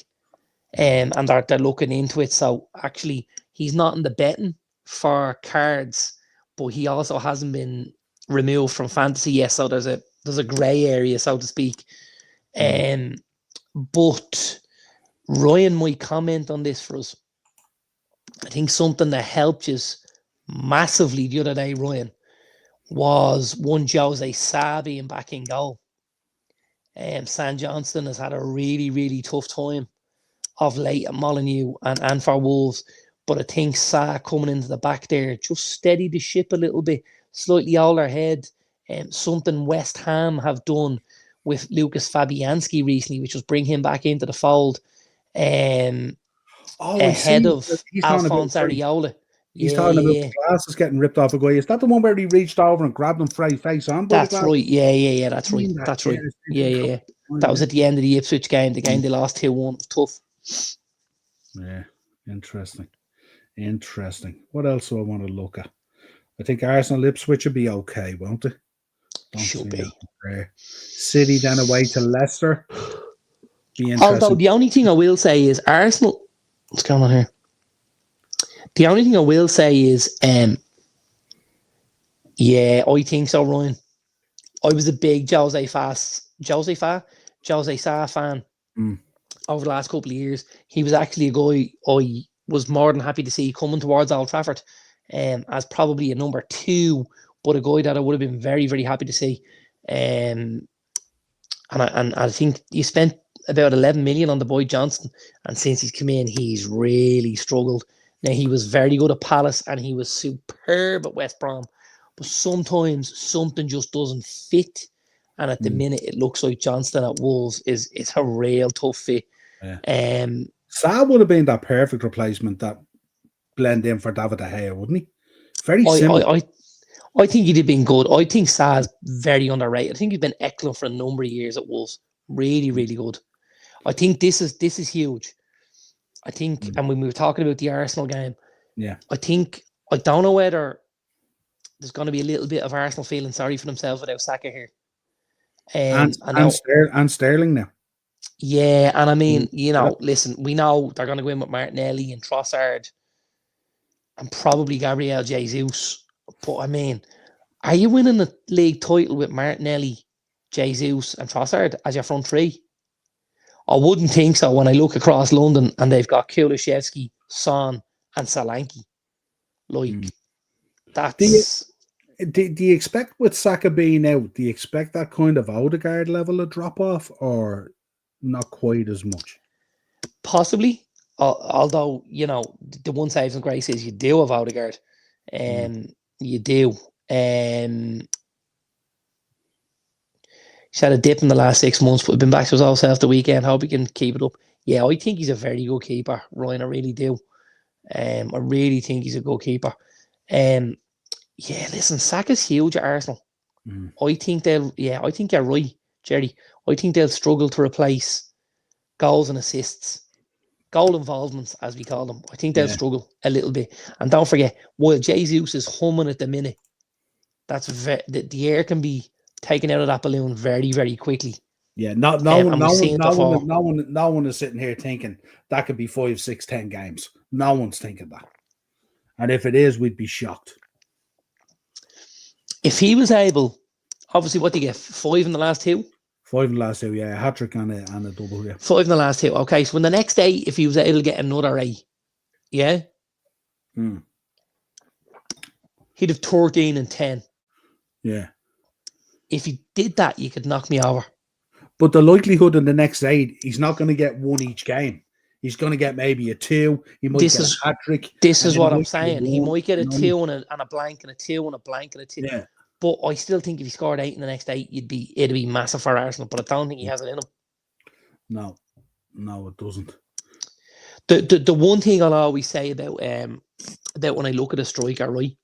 And they're looking into it. So actually, he's not in the betting for cards, but he also hasn't been removed from fantasy yet. So there's a grey area, so to speak. But Ryan might comment on this for us. I think something that helped us massively the other day, Ryan, was one Jose Sa being back in goal. Sam Johnston has had a really, really tough time of late at Molineux and for Wolves. But I think Sa coming into the back there just steadied the ship a little bit, slightly older head. Something West Ham have done with Lucas Fabianski recently, which was bring him back into the fold. Ahead of Alphonse Areola. He's talking about the glasses getting ripped off a guy. Is that the one where he reached over and grabbed him face on? That's right. Yeah. That's right. Yeah. That was at the end of the Ipswich game. The game they lost 2-1. Tough. Yeah. Interesting. What else do I want to look at? I think Arsenal Ipswich will be okay, won't it? Should be. City then away to Leicester. Although the only thing I will say is Arsenal. What's going on here? The only thing I will say is, yeah, I think so, Ryan. I was a big Jose Sa fan over the last couple of years. He was actually a guy I was more than happy to see coming towards Old Trafford as probably a number 2, but a guy that I would have been very, very happy to see. And I think you spent about 11 million on the boy Johnston, and since he's come in, he's really struggled. Now, he was very good at Palace and he was superb at West Brom. But sometimes something just doesn't fit. And at the minute, it looks like Johnston at Wolves is a real tough fit. Yeah. Saad would have been that perfect replacement, that blend in for David De Gea, wouldn't he? Very similar. I think he'd have been good. I think Saad's very underrated. I think he's been excellent for a number of years at Wolves. Really, really good. I think this is huge. I think, and when we were talking about the Arsenal game, I don't know whether there's going to be a little bit of Arsenal feeling sorry for themselves without Saka here. And Sterling now. Yeah, and I mean, listen, we know they're going to go in with Martinelli and Trossard and probably Gabriel Jesus. But I mean, are you winning the league title with Martinelli, Jesus, and Trossard as your front three? I wouldn't think so when I look across London and they've got Kulusevski, Son, and Solanke. That's... Do you expect with Saka being out, do you expect that kind of Odegaard level of drop-off, or not quite as much? Possibly. Although, the one saving grace is you do have Odegaard. You do. He's had a dip in the last 6 months, but we've been back to his old self the weekend. Hope he can keep it up. Yeah, I think he's a very good keeper, Ryan. I really do. I really think he's a good keeper. Listen, Saka's huge at Arsenal. I think you're right, Jerry. I think they'll struggle to replace goals and assists. Goal involvements, as we call them. I think they'll struggle a little bit. And don't forget, while Jesus is humming at the minute, that's the air can be taken out of that balloon very, very quickly. Yeah, no one is sitting here thinking that could be 5, 6, 10 games. No one's thinking that. And if it is, we'd be shocked. If he was able, obviously, what do you get? 5 in the last 2? 5 in the last 2, yeah. A hat-trick and a double, yeah. 5 in the last 2. Okay, so in the next 8, if he was able to get another 8, yeah? He'd have 13 and 10. Yeah. If he did that, you could knock me over. But the likelihood in the next 8, he's not going to get 1 each game. He's going to get maybe a 2. He might get a hat-trick. This is what I'm saying. He might get a 2 and a blank and a 2 and a blank and a 2. Yeah. But I still think if he scored 8 in the next 8, it'd be massive for Arsenal. But I don't think he has it in him. No, it doesn't. The one thing I'll always say about when I look at a striker, right?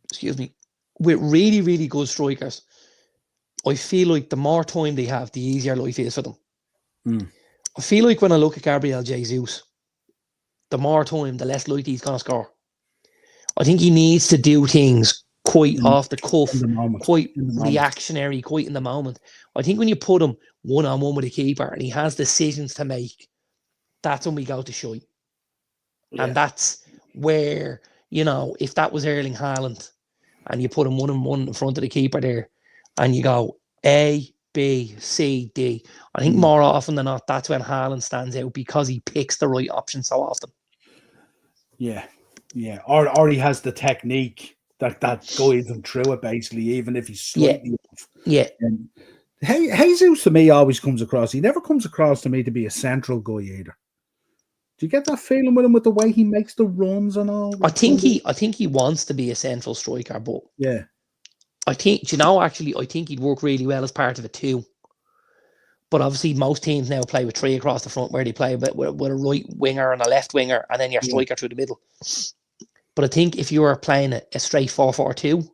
Excuse me. With really, really good strikers, I feel like the more time they have, the easier life is for them. I feel like when I look at Gabriel Jesus, the more time, the less likely he's going to score. I think he needs to do things quite off the cuff, quite reactionary, quite in the moment. I think when you put him one-on-one with a keeper and he has decisions to make, that's when we go to shite. Yeah. And that's where, if that was Erling Haaland and you put him one-on-one in front of the keeper there and you go A, B, C, D, I think more often than not, that's when Haaland stands out because he picks the right option so often. Yeah. Or he has the technique that guides him through it, basically, even if he's slightly off. Yeah. Jesus to me always comes across. He never comes across to me to be a central guy either. Do you get that feeling with him with the way he makes the runs and all? I think he wants to be a central striker, but I think I think he'd work really well as part of a 2. But obviously, most teams now play with 3 across the front, where they play with a right winger and a left winger, and then your striker through the middle. But I think if you were playing a straight 4-4-2,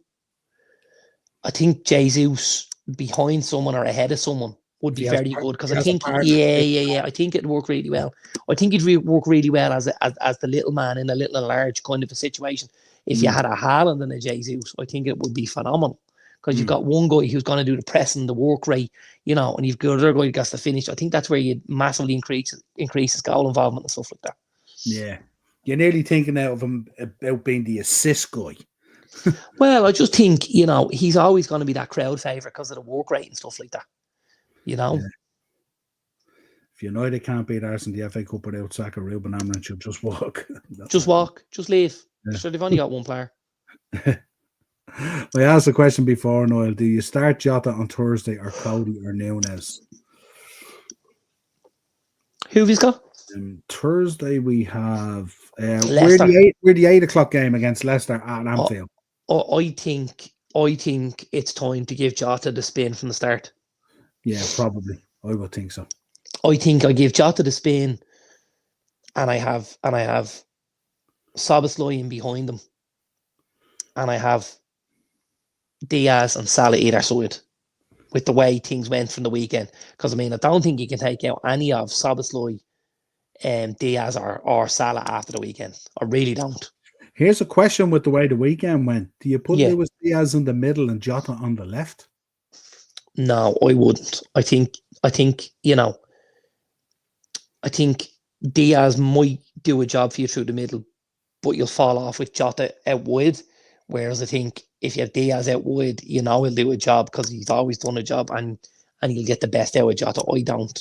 I think Jesus behind someone or ahead of someone would be very good, because I think I think it'd work really well. I think it'd work really well as the little man in a little and large kind of a situation. If you had a Haaland and a Jesus, I think it would be phenomenal, because you've got one guy who's going to do the pressing, the work rate, and you've got another guy who gets the finish. I think that's where you massively increase his goal involvement and stuff like that. Yeah. You're nearly thinking out of him about being the assist guy. Well, I just think, he's always going to be that crowd favourite because of the work rate and stuff like that. Yeah. If United can't beat Arsenal in the FA Cup without Saka, Ruben Amorim should just walk. Just walk. Just leave. Yeah. So they've only got one player. I asked the question before, Niall. Do you start Jota on Thursday or Cody or Nunes? Who have you got? Thursday we have Leicester. we're the 8 o'clock game against Leicester at Anfield. I think it's time to give Jota the spin from the start. Yeah, probably. I would think so. I think I give Jota the spin, and I have Szoboszlai in behind them, and I have Diaz and Salah either side. With the way things went from the weekend, because I don't think you can take out any of Szoboszlai, Diaz or Salah after the weekend. I really don't. Here's a question with the way the weekend went. Do you put Luis Diaz in the middle and Jota on the left? No, I wouldn't. I think Diaz might do a job for you through the middle, but you'll fall off with Jota out wide. Whereas I think if you have Diaz out wide, he'll do a job because he's always done a job, and you'll get the best out of Jota. I don't.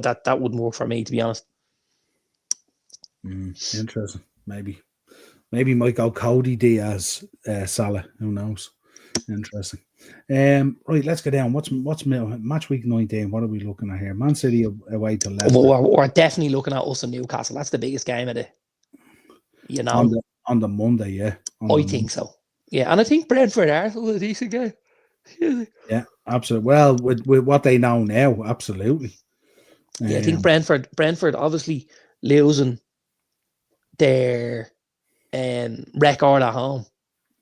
That wouldn't work for me, to be honest. Interesting. Maybe might go Cody Diaz, Salah. Who knows? Interesting. Right, let's go down. What's match week 19? What are we looking at here? Man City away to Leicester. We're definitely looking at us and Newcastle. That's the biggest game of it. On the Monday, yeah. I think so. Yeah, and I think Brentford Arsenal is a decent game. Yeah, absolutely. Well, with what they know now, absolutely. Yeah, I think Brentford obviously losing their record at home.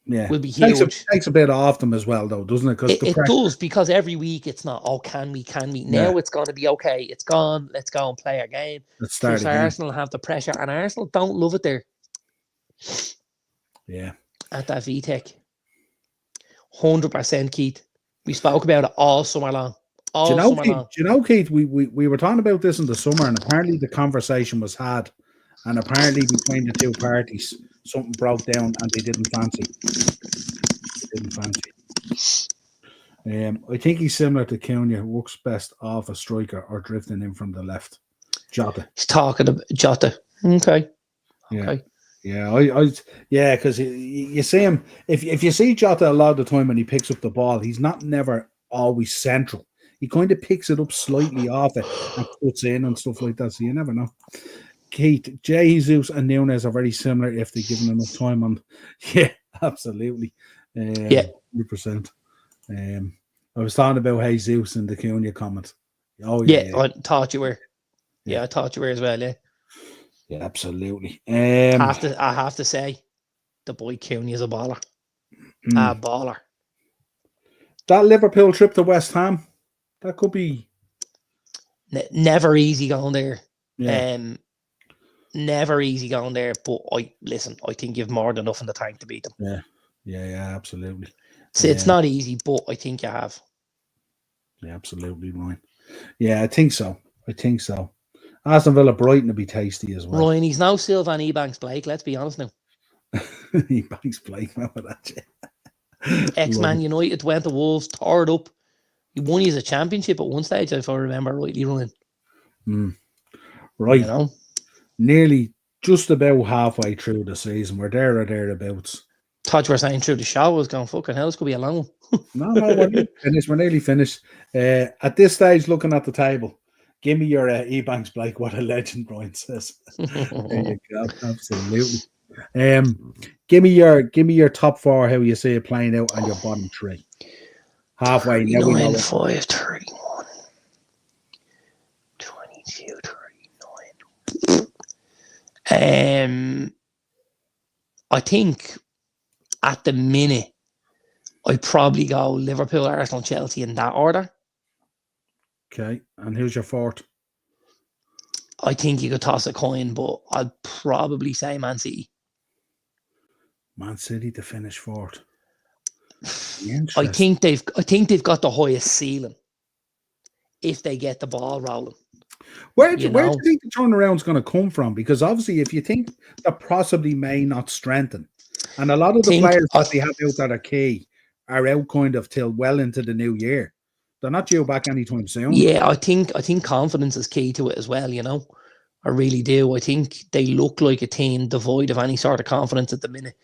Yeah, will be huge. Takes a bit off them as well, though, doesn't it? It does, because every week it's not, can we? Now it's going to be okay. It's gone. Let's go and play our game. Let's start again. Arsenal have the pressure, and Arsenal don't love it there. Yeah. At that VTech. 100%, Keith. We spoke about it all summer long. Do you know, Keith, we were talking about this in the summer, and apparently the conversation was had, and apparently between the two parties, something broke down and they didn't fancy. I think he's similar to Cunha, works best off a striker or drifting in from the left. Jota. He's talking about Jota. Okay. Yeah. Okay. Yeah, because you see him, if you see Jota a lot of the time when he picks up the ball, he's never always central. He kind of picks it up slightly off it and puts in and stuff like that, so you never know. Keith, Jesus and Nunes are very similar if they're given enough time on. Yeah, absolutely. 100%. I was talking about Jesus in the Cunha comment. Oh, yeah. I thought you were. Yeah, I thought you were as well, yeah. Yeah, absolutely. I have to say, the boy Cunha is a baller. A baller. That Liverpool trip to West Ham, that could be never easy going there. Yeah. Never easy going there. But I think you've more than enough in the tank to beat them. Yeah, absolutely. So it's not easy, but I think you have. Yeah, absolutely, Ryan. Yeah, I think so. Aston Villa Brighton will be tasty as well. Ryan, he's now Sylvan Ebanks Blake, let's be honest now. Ebanks Blake, remember that? Ex-Man United went to Wolves, tore it up. He won his championship at one stage, if I remember rightly, Ryan. Right. Nearly just about halfway through the season. We're there or thereabouts. Thought you were saying through the show. I was going, fucking hell, this could be a long one. No, we're nearly finished. At this stage, looking at the table, give me your Ebanks Blake, what a legend, Brian says. There you go. Absolutely. Give me your top four, how you see it playing out, and your bottom three. Halfway. 39, 5, 31, 22, 39. I think at the minute, I'd probably go Liverpool, Arsenal, Chelsea in that order. Okay, and who's your fourth? I think you could toss a coin, but I'd probably say Man City. Man City to finish fourth. I think they've got the highest ceiling if they get the ball rolling. Where do you think the turnaround's going to come from? Because obviously, if you think that possibly may not strengthen, and a lot of the players that they have out that are key are out kind of till well into the new year. They're not due back anytime soon. Yeah, I think confidence is key to it as well, I really do. I think they look like a team devoid of any sort of confidence at the minute.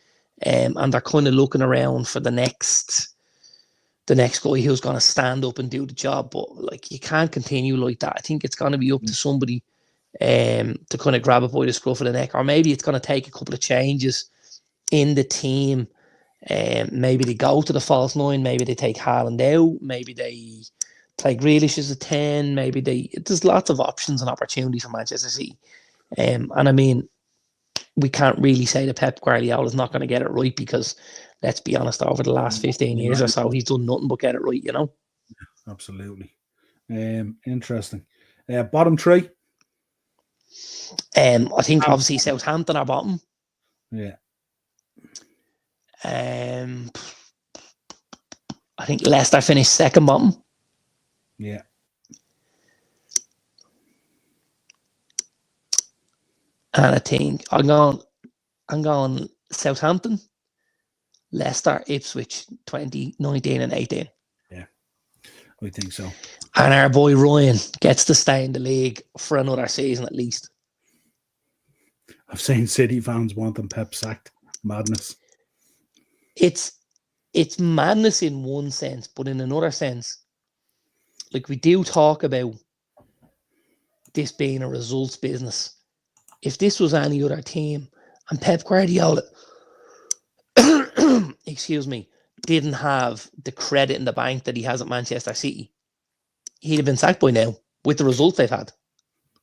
And they're kind of looking around for the next guy who's going to stand up and do the job. But you can't continue like that. I think it's going to be up to somebody to kind of grab it by the scruff of the neck, or maybe it's going to take a couple of changes in the team. Maybe they go to the false 9, maybe they take Haaland out, maybe they play Grealish as a 10, maybe there's lots of options and opportunities for Manchester City. And I mean, we can't really say that Pep Guardiola is not going to get it right, because let's be honest, over the last 15 years or so, he's done nothing but get it right, you know? Absolutely. Interesting. Bottom 3? I think obviously Southampton are bottom. Yeah. I think Leicester finished second bottom. Yeah. And I think I'm going Southampton, Leicester, Ipswich, 2019 and 18. Yeah, I think so. And our boy Ryan gets to stay in the league for another season at least. I've seen City fans wanting Pep sacked. Madness. It's madness in one sense, but in another sense, like, we do talk about this being a results business. If this was any other team and Pep Guardiola, excuse me, didn't have the credit in the bank that he has at Manchester City, he'd have been sacked by now with the results they've had.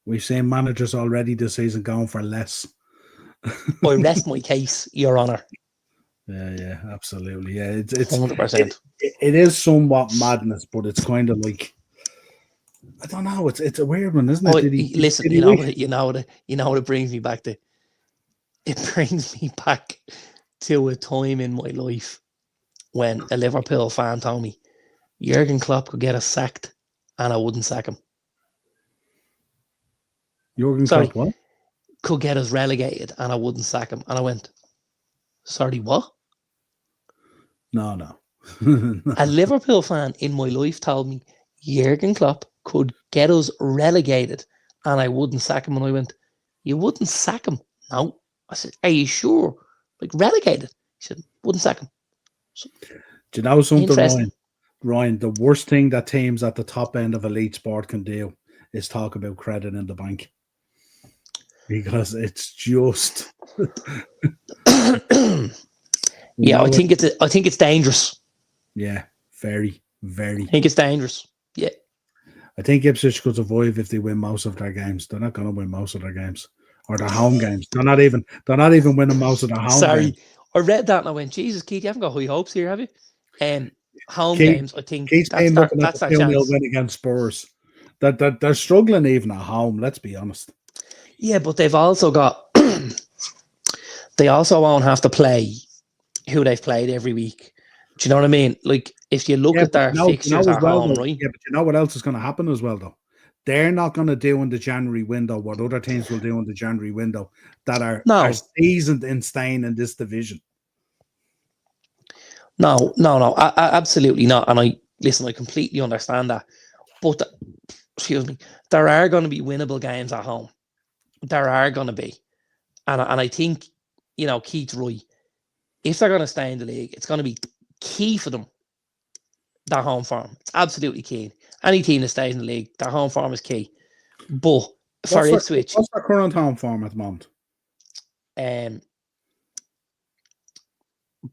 We've seen managers already this season going for less. I rest my case, Your Honour. Yeah, absolutely. Yeah, it's 100%. It is somewhat madness, but it's kind of like, I don't know. It's a weird one, isn't it? Listen, you know what it brings me back to? It brings me back to a time in my life when a Liverpool fan told me Jurgen Klopp could get us sacked and I wouldn't sack him. Klopp what? Could get us relegated and I wouldn't sack him. And I went, sorry, what? No. A Liverpool fan in my life told me Jurgen Klopp could get us relegated and I wouldn't sack him. And I went, you wouldn't sack him? No. I said, are you sure? Like, relegated? He said, wouldn't sack him. So, do you know something, Ryan? The worst thing that teams at the top end of elite sport can do is talk about credit in the bank. Because it's just yeah, I think it's dangerous. Yeah, very, very. I think it's dangerous. Yeah. I think Ipswich could survive if they win most of their games. They're not going to win most of their games. Or their home games. They're not even winning most of their home games. I read that and I went, Jesus, Keith, you haven't got high hopes here, have you? Home Keith, games, I think Keith's been looking at the 2-0 win against Spurs. They're struggling even at home, let's be honest. Yeah, but they've also got they also won't have to play who they've played every week. Do you know what I mean? Like, if you look at their fixtures at home, right? Yeah, but you know what else is going to happen as well, though? They're not going to do in the January window what other teams will do in the January window that are seasoned in staying in this division. No, I absolutely not. And I completely understand that. But, excuse me, there are going to be winnable games at home. There are going to be. And I think, Keith's right. If they're going to stay in the league, it's going to be key for them, their home form. It's absolutely key. Any team that stays in the league, their home form is key. But for Ipswich... What's their current home form at the moment?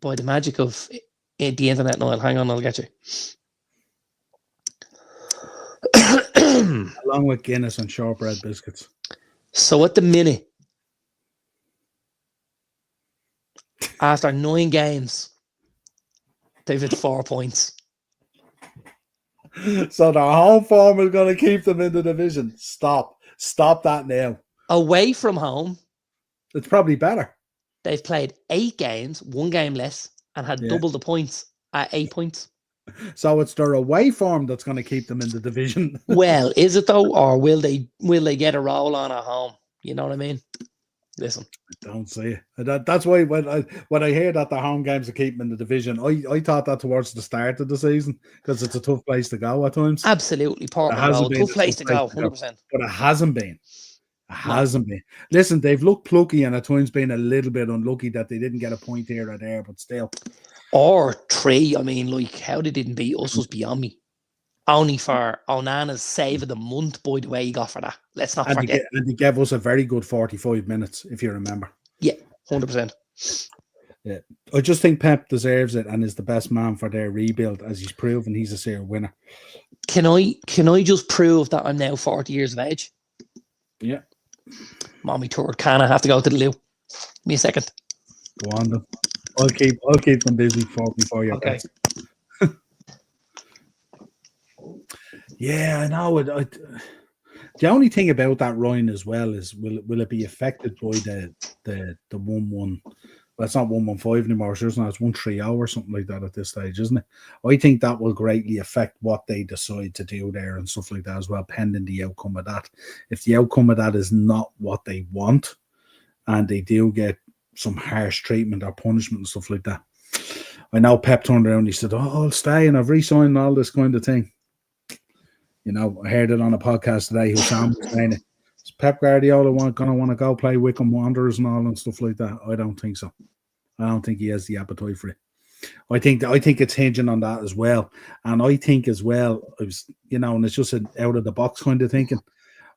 By the magic of the internet, Niall, hang on, I'll get you. Along with Guinness and shortbread biscuits. So at the minute, after 9 games, they've had 4 points. So their home form is going to keep them in the division. Stop that now. Away from home, it's probably better. They've played 8 games, 1 game less, and had double the points at 8 points. So it's their away form that's going to keep them in the division. Well, is it though, or will they get a roll on at home? You know what I mean? Listen, I don't see it. That's why when I hear that the home games are keeping in the division, I thought that towards the start of the season because it's a tough place to go at times. Absolutely, tough place to go, 100%. But it hasn't been. It hasn't been. Listen, they've looked plucky and at times been a little bit unlucky that they didn't get a point here or there, but still. Or 3. I mean, like, how they didn't beat us was beyond me. Only for Onana's save of the month, by the way, he got for that. Let's not forget. And he gave us a very good 45 minutes, if you remember. Yeah, 100%. Yeah, I just think Pep deserves it and is the best man for their rebuild, as he's proven he's a serious winner. Can I just prove that I'm now 40 years of age? Yeah. Mommy toured. Can I have to go to the loo? Give me a second. Go on then. I'll keep them busy before your bets. Yeah, I know. The only thing about that Ryan as well is will it be affected by the 1-1? Well, it's not 1-1-5 anymore. So it's 1-3-0 or something like that at this stage, isn't it? I think that will greatly affect what they decide to do there and stuff like that as well, pending the outcome of that. If the outcome of that is not what they want, and they do get some harsh treatment or punishment and stuff like that, I know Pep turned around and he said, "Oh, I'll stay and I've re-signed all this kind of thing." You know, I heard it on a podcast today. Hussam was saying it. Is Pep Guardiola going to want to go play Wycombe Wanderers and all and stuff like that? I don't think so. I don't think he has the appetite for it. I think it's hinging on that as well. And I think as well, and it's just an out of the box kind of thinking.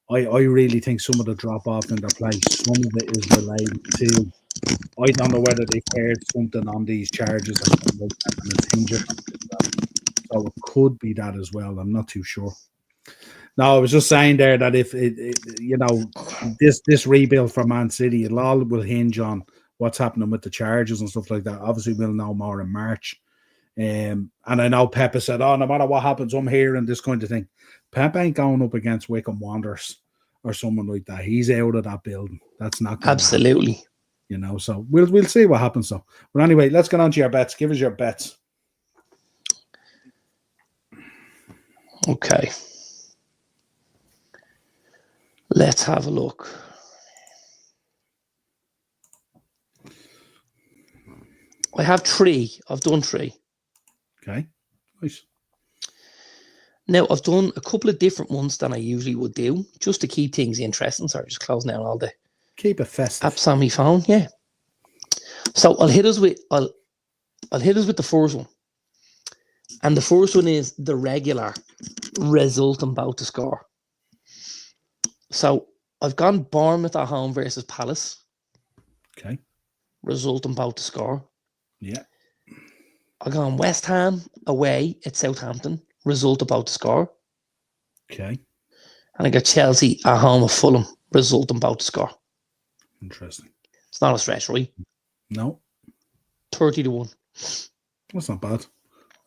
I really think some of the drop off in their play, some of it is related to, I don't know whether they've heard something on these charges or something like that, and it's hinging on it. So it could be that as well. I'm not too sure. No, I was just saying there that if this rebuild for Man City, it all will hinge on what's happening with the charges and stuff like that. Obviously, we'll know more in March. And I know Pep has said, "Oh, no matter what happens, I'm here," and this kind of thing. Pep ain't going up against Wycombe Wanderers or someone like that. He's out of that building. That's not going absolutely. So we'll see what happens though. But anyway, let's get on to your bets. Give us your bets. Okay. Let's have a look. I have 3. I've done 3. Okay. Nice. Now, I've done a couple of different ones than I usually would do, just to keep things interesting. Sorry, just closing down all the keep it festive apps on my phone. Yeah. So I'll hit us with the first one. And the first one is the regular result I'm about to score. So I've gone Bournemouth at home versus Palace. Okay. Result I'm about to score. Yeah. I've gone West Ham away at Southampton. Result about to score. Okay. And I got Chelsea at home at Fulham. Result I'm about to score. Interesting. It's not a stretch, right? No. 30-1. That's not bad.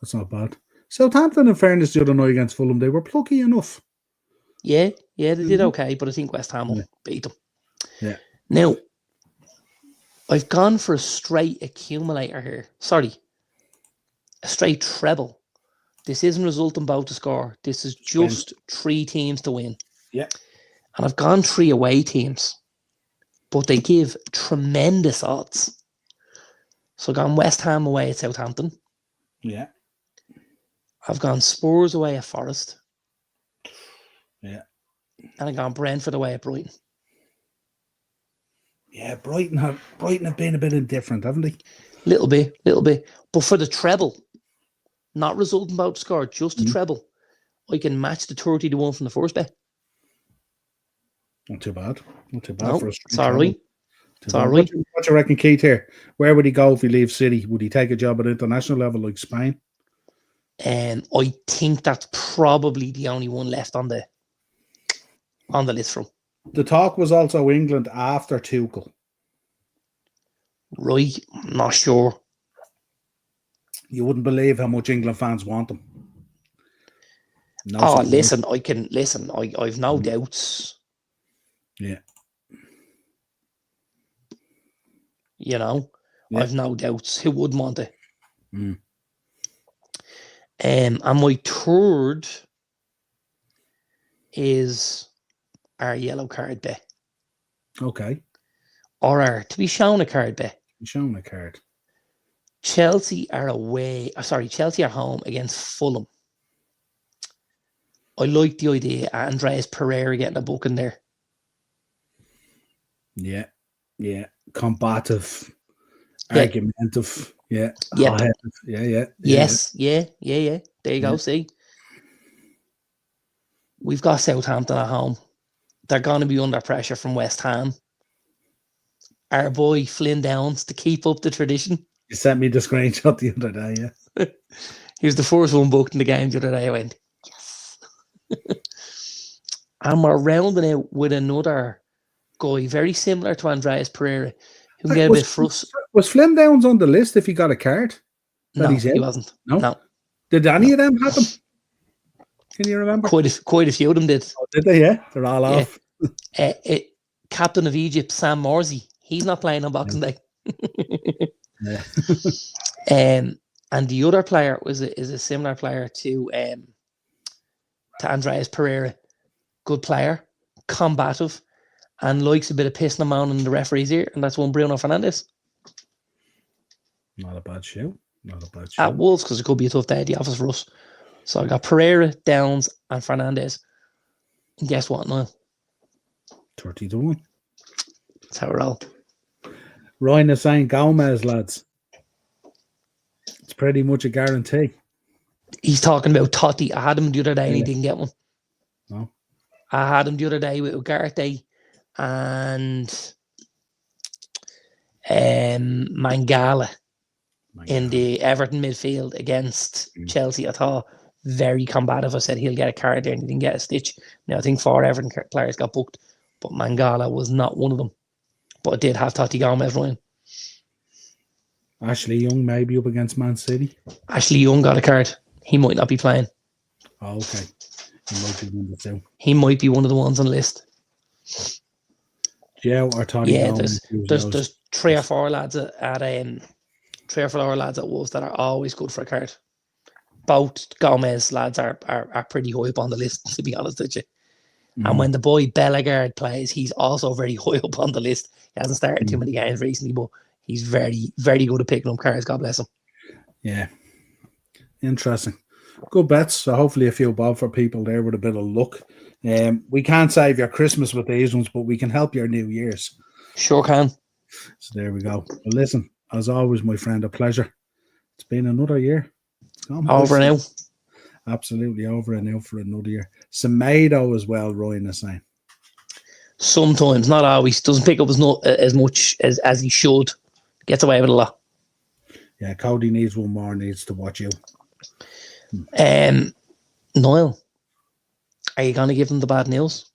That's not bad. Southampton, in fairness, the other night against Fulham, they were plucky enough. Yeah, they did okay, but I think West Ham will beat them. Yeah. Now, I've gone for a straight accumulator here. Sorry, a straight treble. This isn't result I'm about to score. This is just 3 teams to win. Yeah. And I've gone 3 away teams, but they give tremendous odds. So I've gone West Ham away at Southampton. Yeah. I've gone Spurs away at Forest. Yeah. And I've gone Brentford away at Brighton. Yeah, Brighton have been a bit indifferent, haven't they? Little bit. But for the treble, not resulting about to score, just the treble, I can match the 30-1 from the first bet. Not too bad. No, for a it's all right. It's all right. right. What do you reckon, Keith, here? Where would he go if he leaves City? Would he take a job at international level like Spain? I think that's probably the only one left on the list from. The talk was also England after Tuchel. Right, I'm not sure. You wouldn't believe how much England fans want them. Listen, I've no doubts. Yeah. I've no doubts. Who would want it? Mm. And my third is our yellow card bet. Okay. Or our to be shown a card bet. Shown a card. Chelsea are home against Fulham. I like the idea of Andreas Pereira getting a book in there. Yeah. Combative. Argumentative. Yeah. Yep. Yeah. Yes. Yeah. There you go. See. We've got Southampton at home. They're going to be under pressure from West Ham. Our boy Flynn Downs to keep up the tradition. You sent me the screenshot the other day, yeah. He was the first one booked in the game the other day. I went, yes. And we're rounding out with another guy very similar to Andreas Pereira, who can get a bit frustrated. Was Flynn Downs on the list if he got a card? No, he wasn't. No. Did any of them have him? Can you remember? Quite a few of them did. Oh, did they? Yeah, they're all off. Captain of Egypt, Sam Morsey. He's not playing on Boxing Day. Yeah. And the other player is a similar player to Andreas Pereira. Good player, combative, and likes a bit of pissing him on in the referee's ear, and that's one Bruno Fernandes. Not a bad show. At Wolves, because it could be a tough day at the office for us. So I got Pereira, Downs, and Fernandes. And guess what, Niall? 30-1. That's how we're all. Ryan is saying Gomez, lads. It's pretty much a guarantee. He's talking about Totti. I had him the other day and he didn't get one. No. I had him the other day with Ugarte and Mangala in the Everton midfield against Chelsea. I thought very combative. I said he'll get a card there and he didn't get a stitch. Now I think 4 Everton players got booked, but Mangala was not one of them. But I did have Totti Gomez running. Ashley Young maybe up against Man City. Ashley Young got a card. He might not be playing. Oh, okay. He might be one of the two. He might be one of the ones on the list. Joe or Totti Gomez. There's 3 or 4 lads at Wolves that are always good for a card. Both Gomez lads are pretty high up on the list, to be honest with you. And when the boy Bellegarde plays, he's also very high up on the list. He hasn't started too many games recently, but he's very, very good at picking up cards. God bless him. Yeah. Interesting. Good bets. So hopefully a few bob for people there with a bit of luck. We can't save your Christmas with these ones, but we can help your New Year's. Sure can. So there we go. Well, listen, as always, my friend, a pleasure. It's been another year. Over now. Absolutely over and out for another year. Semedo as well, Ryan is saying. Sometimes, not always. Doesn't pick up as much as he should. Gets away with a lot. Yeah, Cody needs one more, needs to watch you. Niall, are you going to give him the bad news?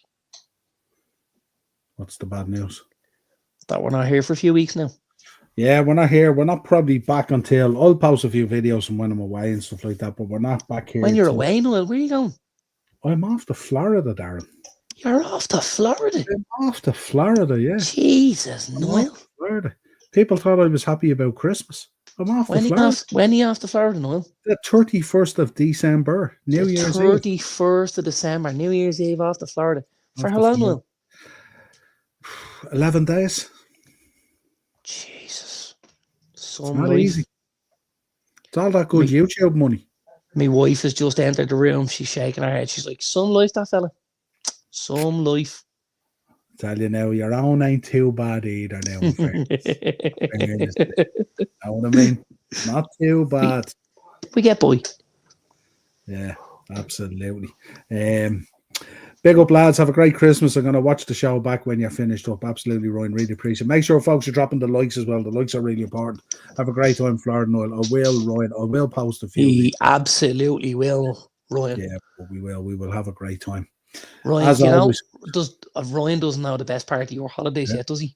What's the bad news? That we're not here for a few weeks now. Yeah, we're not here. We're not probably back until I'll post a few videos from when I'm away and stuff like that, but we're not back here. When you're away, Noel, where are you going? I'm off to Florida, Darren. You're off to Florida? I'm off to Florida, yeah. Jesus, Noel. Florida. People thought I was happy about Christmas. I'm off to Florida. When are you off to Florida, Noel? The 31st of December, New Year's Eve. 31st of December, New Year's Eve off to Florida. For how long, Noel? 11 days. Jesus. It's not easy. It's all that good YouTube money. My wife has just entered the room. She's shaking her head. She's like, some life, that fella. Some life. Tell you now, your own ain't too bad either now. Know what I mean? Not too bad. We get by. Yeah, absolutely. Big up, lads. Have a great Christmas. I'm going to watch the show back when you're finished up. Absolutely, Ryan. Really appreciate it. Make sure, folks, you're dropping the likes as well. The likes are really important. Have a great time, Florida, Noel. I will post a few. He absolutely will, Ryan. Yeah, but we will. We will have a great time. Ryan, as always, Ryan doesn't know the best part of your holidays yet, does he?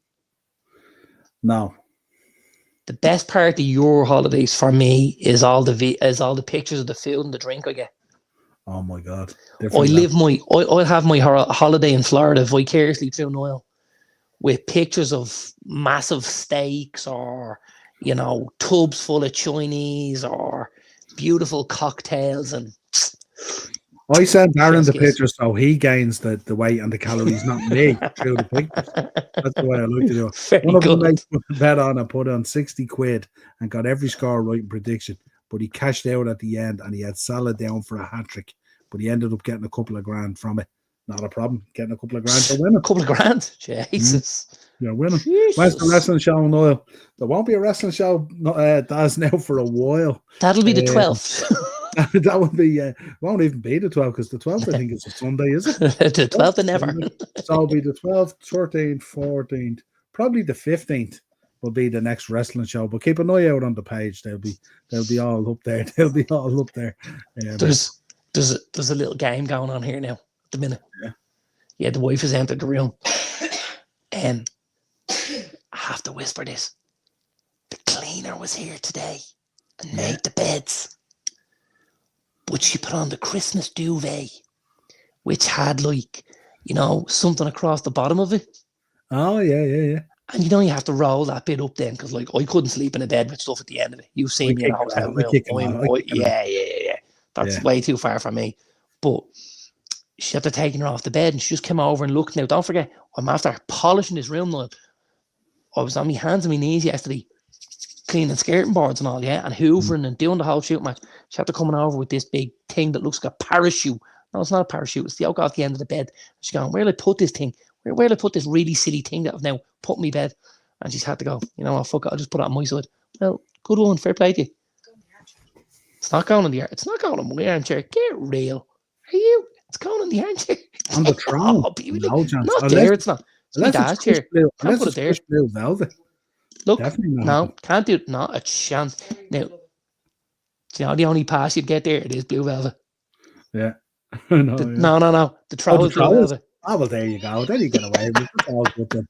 No. The best part of your holidays for me is all the pictures of the food and the drink I get. Oh my God! I'll have my holiday in Florida vicariously through Niall, with pictures of massive steaks or tubs full of Chinese or beautiful cocktails and. I sent Darren the pictures so he gains the weight and the calories, not me, through the pictures. That's the way I like to do it. One of them mates put a bet on, I put on 60 quid and got every score right in prediction, but he cashed out at the end and he had Salah down for a hat-trick, but he ended up getting a couple of grand from it. Not a problem. Getting a couple of grand to win it. A couple of grand? Jesus. You're winning. Where's the wrestling show, Noel? There won't be a wrestling show that's now for a while. That'll be the 12th. That would be, won't even be the 12th because the 12th, I think, is a Sunday, is it? The 12th of never. So it'll be the 12th, 13th, 14th, probably the 15th will be the next wrestling show. But keep an eye out on the page. They'll be all up there. They'll be all up there. There's a little game going on here now at the minute. Yeah, the wife has entered the room. I have to whisper this. The cleaner was here today and made the beds. But she put on the Christmas duvet, which had something across the bottom of it. Oh, yeah. And you have to roll that bit up then, because I couldn't sleep in a bed with stuff at the end of it. You've seen me in a hotel room. Yeah. That's way too far for me. But she had to take her off the bed, and she just came over and looked. Now, don't forget, I'm after polishing this room now. I was on my hands and my knees yesterday, cleaning skirting boards and all, and hoovering and doing the whole shoot match. She had to come over with this big thing that looks like a parachute. No, it's not a parachute. It's the yoke off the end of the bed. She's going, where'll I put this thing? Where'll I put this really silly thing that I've now put in my bed? And she's had to go, fuck it, I'll just put it on my side. Well, good one, fair play to you. It's not going in the It's not going in my armchair. Get real. Are you? It's going in the armchair. On the throne. No chance. Not there, it's not. It's my dad's chair. Can't put it there. Blue velvet. Look, no, can't do it. Not a chance. Now, the only pass you'd get there, it is blue velvet. Yeah. No. The trowel is blue velvet. Oh, well, there you go. Then you get away with it. It's all good then.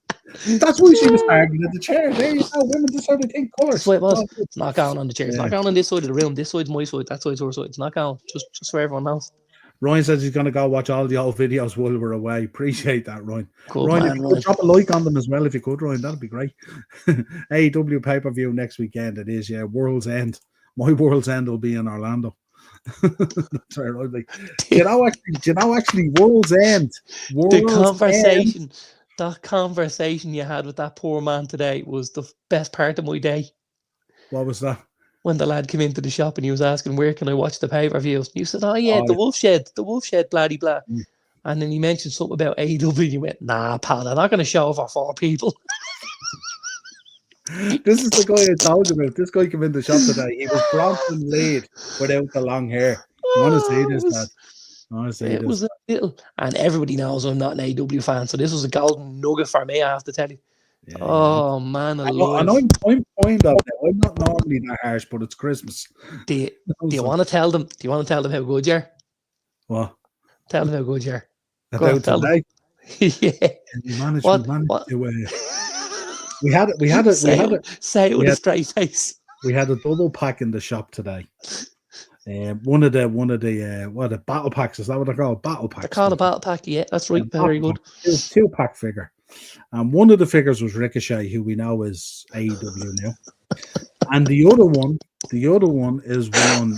That's why she was arguing at the chair. There you go. Women just have to think colours. That's what it was. It's not going on the chair. It's not going on this side of the room. This side's my side. That side's her side. It's not going. Just for everyone else. Ryan says he's going to go watch all the old videos while we're away. Appreciate that, Ryan. Cool, Ryan, man, if you could drop a like on them as well, if you could, Ryan, that'd be great. AEW pay-per-view next weekend. It is, World's End. My World's End will be in Orlando. That's right, like, actually, World's End. That conversation you had with that poor man today was the best part of my day. What was that? When the lad came into the shop and he was asking, where can I watch the pay-per-views? You said, the Wolf Shed, blah, blah. And then he mentioned something about AEW and you went, nah, pal, they're not going to show for 4 people. This is the guy I told you about. This guy came in the shop today. He was Bronson Reed without the long hair. I want to see this, lad. It was a little, and everybody knows I'm not an AEW fan, so this was a golden nugget for me, I have to tell you. Yeah, oh man, and I'm point out that I'm not normally that harsh, but it's Christmas. Do you want to tell them? Do you want to tell them how good you are? What? Tell them how good you are. About today? Yeah. We managed to. We had it. Say it with a straight face. We had a double pack in the shop today. One of the battle packs, is that what they're called? Battle packs. They're called a battle pack, yeah, that's right. Very good. 2-pack figure. And one of the figures was Ricochet, who we know is AEW now. And the other one is one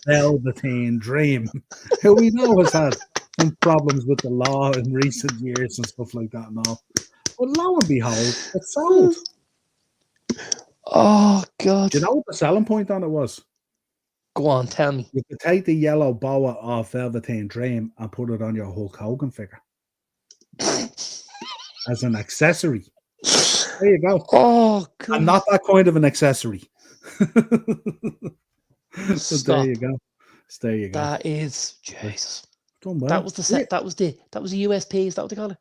Velveteen Dream, who we know has had some problems with the law in recent years and stuff like that and all. But lo and behold, it's sold. Oh God! Do you know what the selling point on it was? Go on, tell me. You could take the yellow boa off Velveteen Dream and put it on your Hulk Hogan figure as an accessory. There you go. Oh God! And not that kind of an accessory. So there you go. That is Jesus. Done well. That was the set. Yeah. That was a USP. Is that what they call it?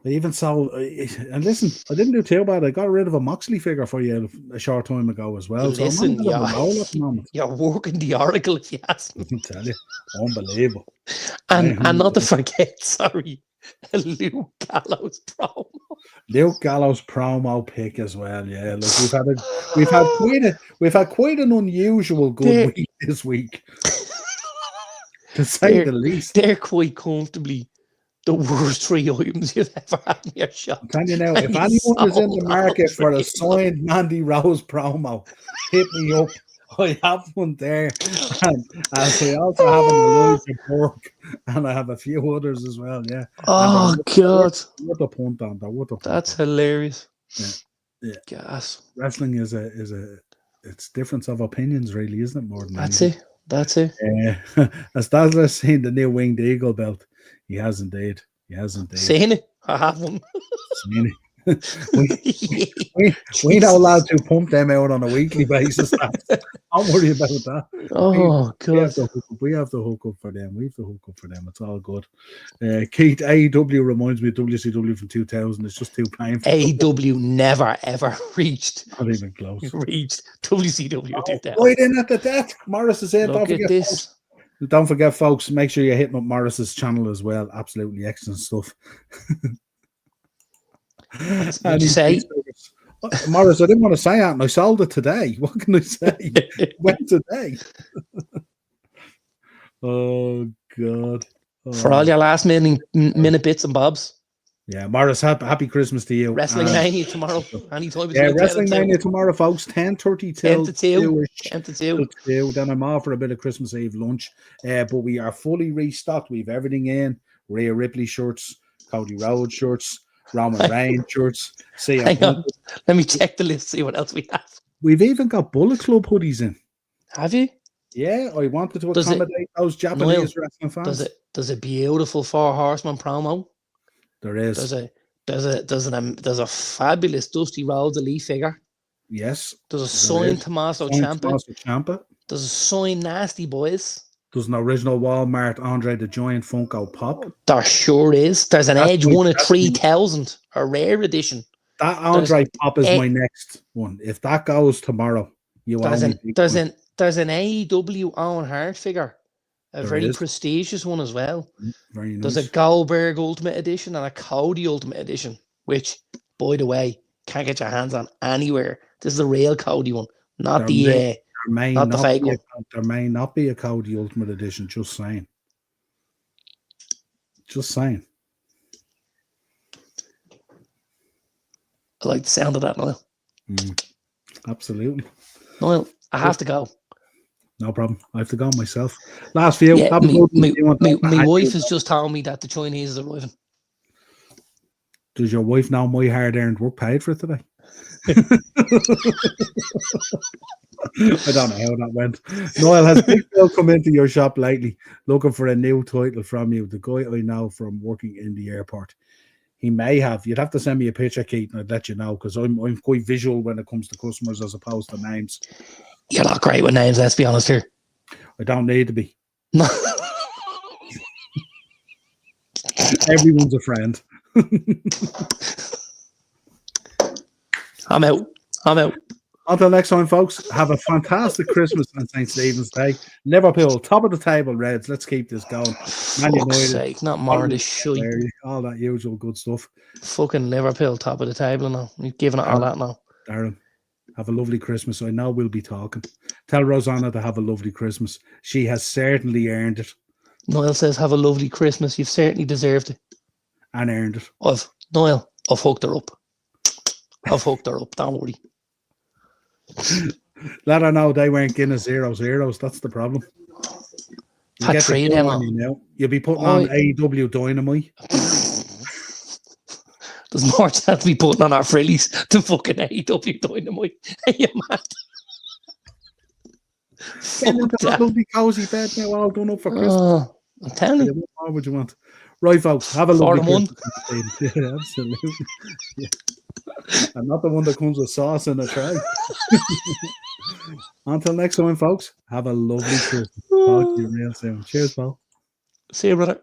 They even sold, and listen, I didn't do too bad. I got rid of a Moxley figure for you a short time ago as well. Listen, so you're working the oracle, if you ask me. I can tell you, unbelievable. And not to forget, sorry, Luke Gallows promo. Luke Gallows promo pick as well. Yeah, look, we've had quite an unusual good week this week, to say the least. They're quite comfortably the worst 3 items you've ever had in your shop. I'm telling you now, if anyone is in the market for a signed Mandy Rose promo, hit me up. I have one there. And I also have an Elijah Burke, and I have a few others as well, yeah. Oh, God. What a punt on that. That's hilarious. Yeah. Gas. Wrestling is it's difference of opinions, really, isn't it? More than That's anything. it. As Dazzler's seen the new Winged Eagle belt. He has indeed. Seen it? I have one. Seen we know lads who pump them out on a weekly basis. Don't worry about that. Oh, God. We have the hook up for them. We have the hook up for them. It's all good. Keith, AEW reminds me of WCW from 2000. It's just too painful. AEW never, ever reached. Not even close. Reached WCW 2000. Right in at the death. Morris is in. Look at this. Don't forget, folks, make sure you're hitting up Morris's channel as well. Absolutely excellent stuff. What you say? Morris, I didn't want to say that, and I sold it today. What can I say? It went today. Oh, God. Oh. For all your last minute bits and bobs. Yeah, Morris, happy Christmas to you. Wrestling Mania tomorrow. Anytime yeah, Wrestling Mania tomorrow, folks. 10:30 till 10 to 2. Then I'm off for a bit of Christmas Eve lunch. But we are fully restocked. We have everything in. Rhea Ripley shirts, Cody Rhodes shirts, Roman Reigns shirts. Hang on. Let me check the list, see what else we have. We've even got Bullet Club hoodies in. Have you? Yeah, I wanted to accommodate those Japanese wrestling fans. There's a beautiful 4 Horsemen promo. There is. There's a fabulous Dusty Rhodes Elite figure. Yes. There's a signed Tommaso Ciampa. There's a signed Nasty Boys. There's an original Walmart Andre the Giant Funko Pop. There sure is. There's an Edge 1 of 3000, a rare edition. That Andre Pop is my next one. If that goes tomorrow, there's an AEW Owen Hart figure. A very prestigious one as well. Very nice. There's a Goldberg Ultimate Edition and a Cody Ultimate Edition, which, by the way, can't get your hands on anywhere. This is the real Cody one, not the fake one. There may not be a Cody Ultimate Edition. Just saying. Just saying. I like the sound of that, Niall. Absolutely. Niall, I have to go. No problem. I have to go myself. Last few. Yeah, my wife has just told me that the Chinese is arriving. Does your wife know my hard-earned work paid for it today? I don't know how that went. Niall, has Big Bill come into your shop lately looking for a new title from you? The guy I know from working in the airport. He may have. You'd have to send me a picture, Keith, and I'd let you know, because I'm quite visual when it comes to customers as opposed to names. You're not great with names, let's be honest here. I don't need to be. No. Everyone's a friend. I'm out. Until next time, folks, have a fantastic Christmas and St. Stephen's Day. Liverpool, top of the table, Reds. Let's keep this going. Man Fuck's sake, not more of this shit. All that usual good stuff. Fucking Liverpool, top of the table now. You've given it all that now. Darren, have a lovely Christmas. I know we'll be talking. Tell Rosanna to have a lovely Christmas. She has certainly earned it. Niall says, have a lovely Christmas. You've certainly deserved it. And earned it. I've hooked her up. Don't worry. Let her know they weren't Guinness 0-0s. That's the problem. You Had 3 of them on you now. You'll be putting on AEW Dynamite. There's more chance to be putting on our frillies than fucking AEW Dynamite. Are you mad? Getting into that lovely cozy bed now, all done up for Christmas. I'm telling you. What would you want? Right, folks, have a lovely Christmas. Yeah, absolutely. Yeah. And not the one that comes with sauce in a tray. Until next time, folks, have a lovely Christmas. Talk to you real soon. Cheers, pal. See you, brother.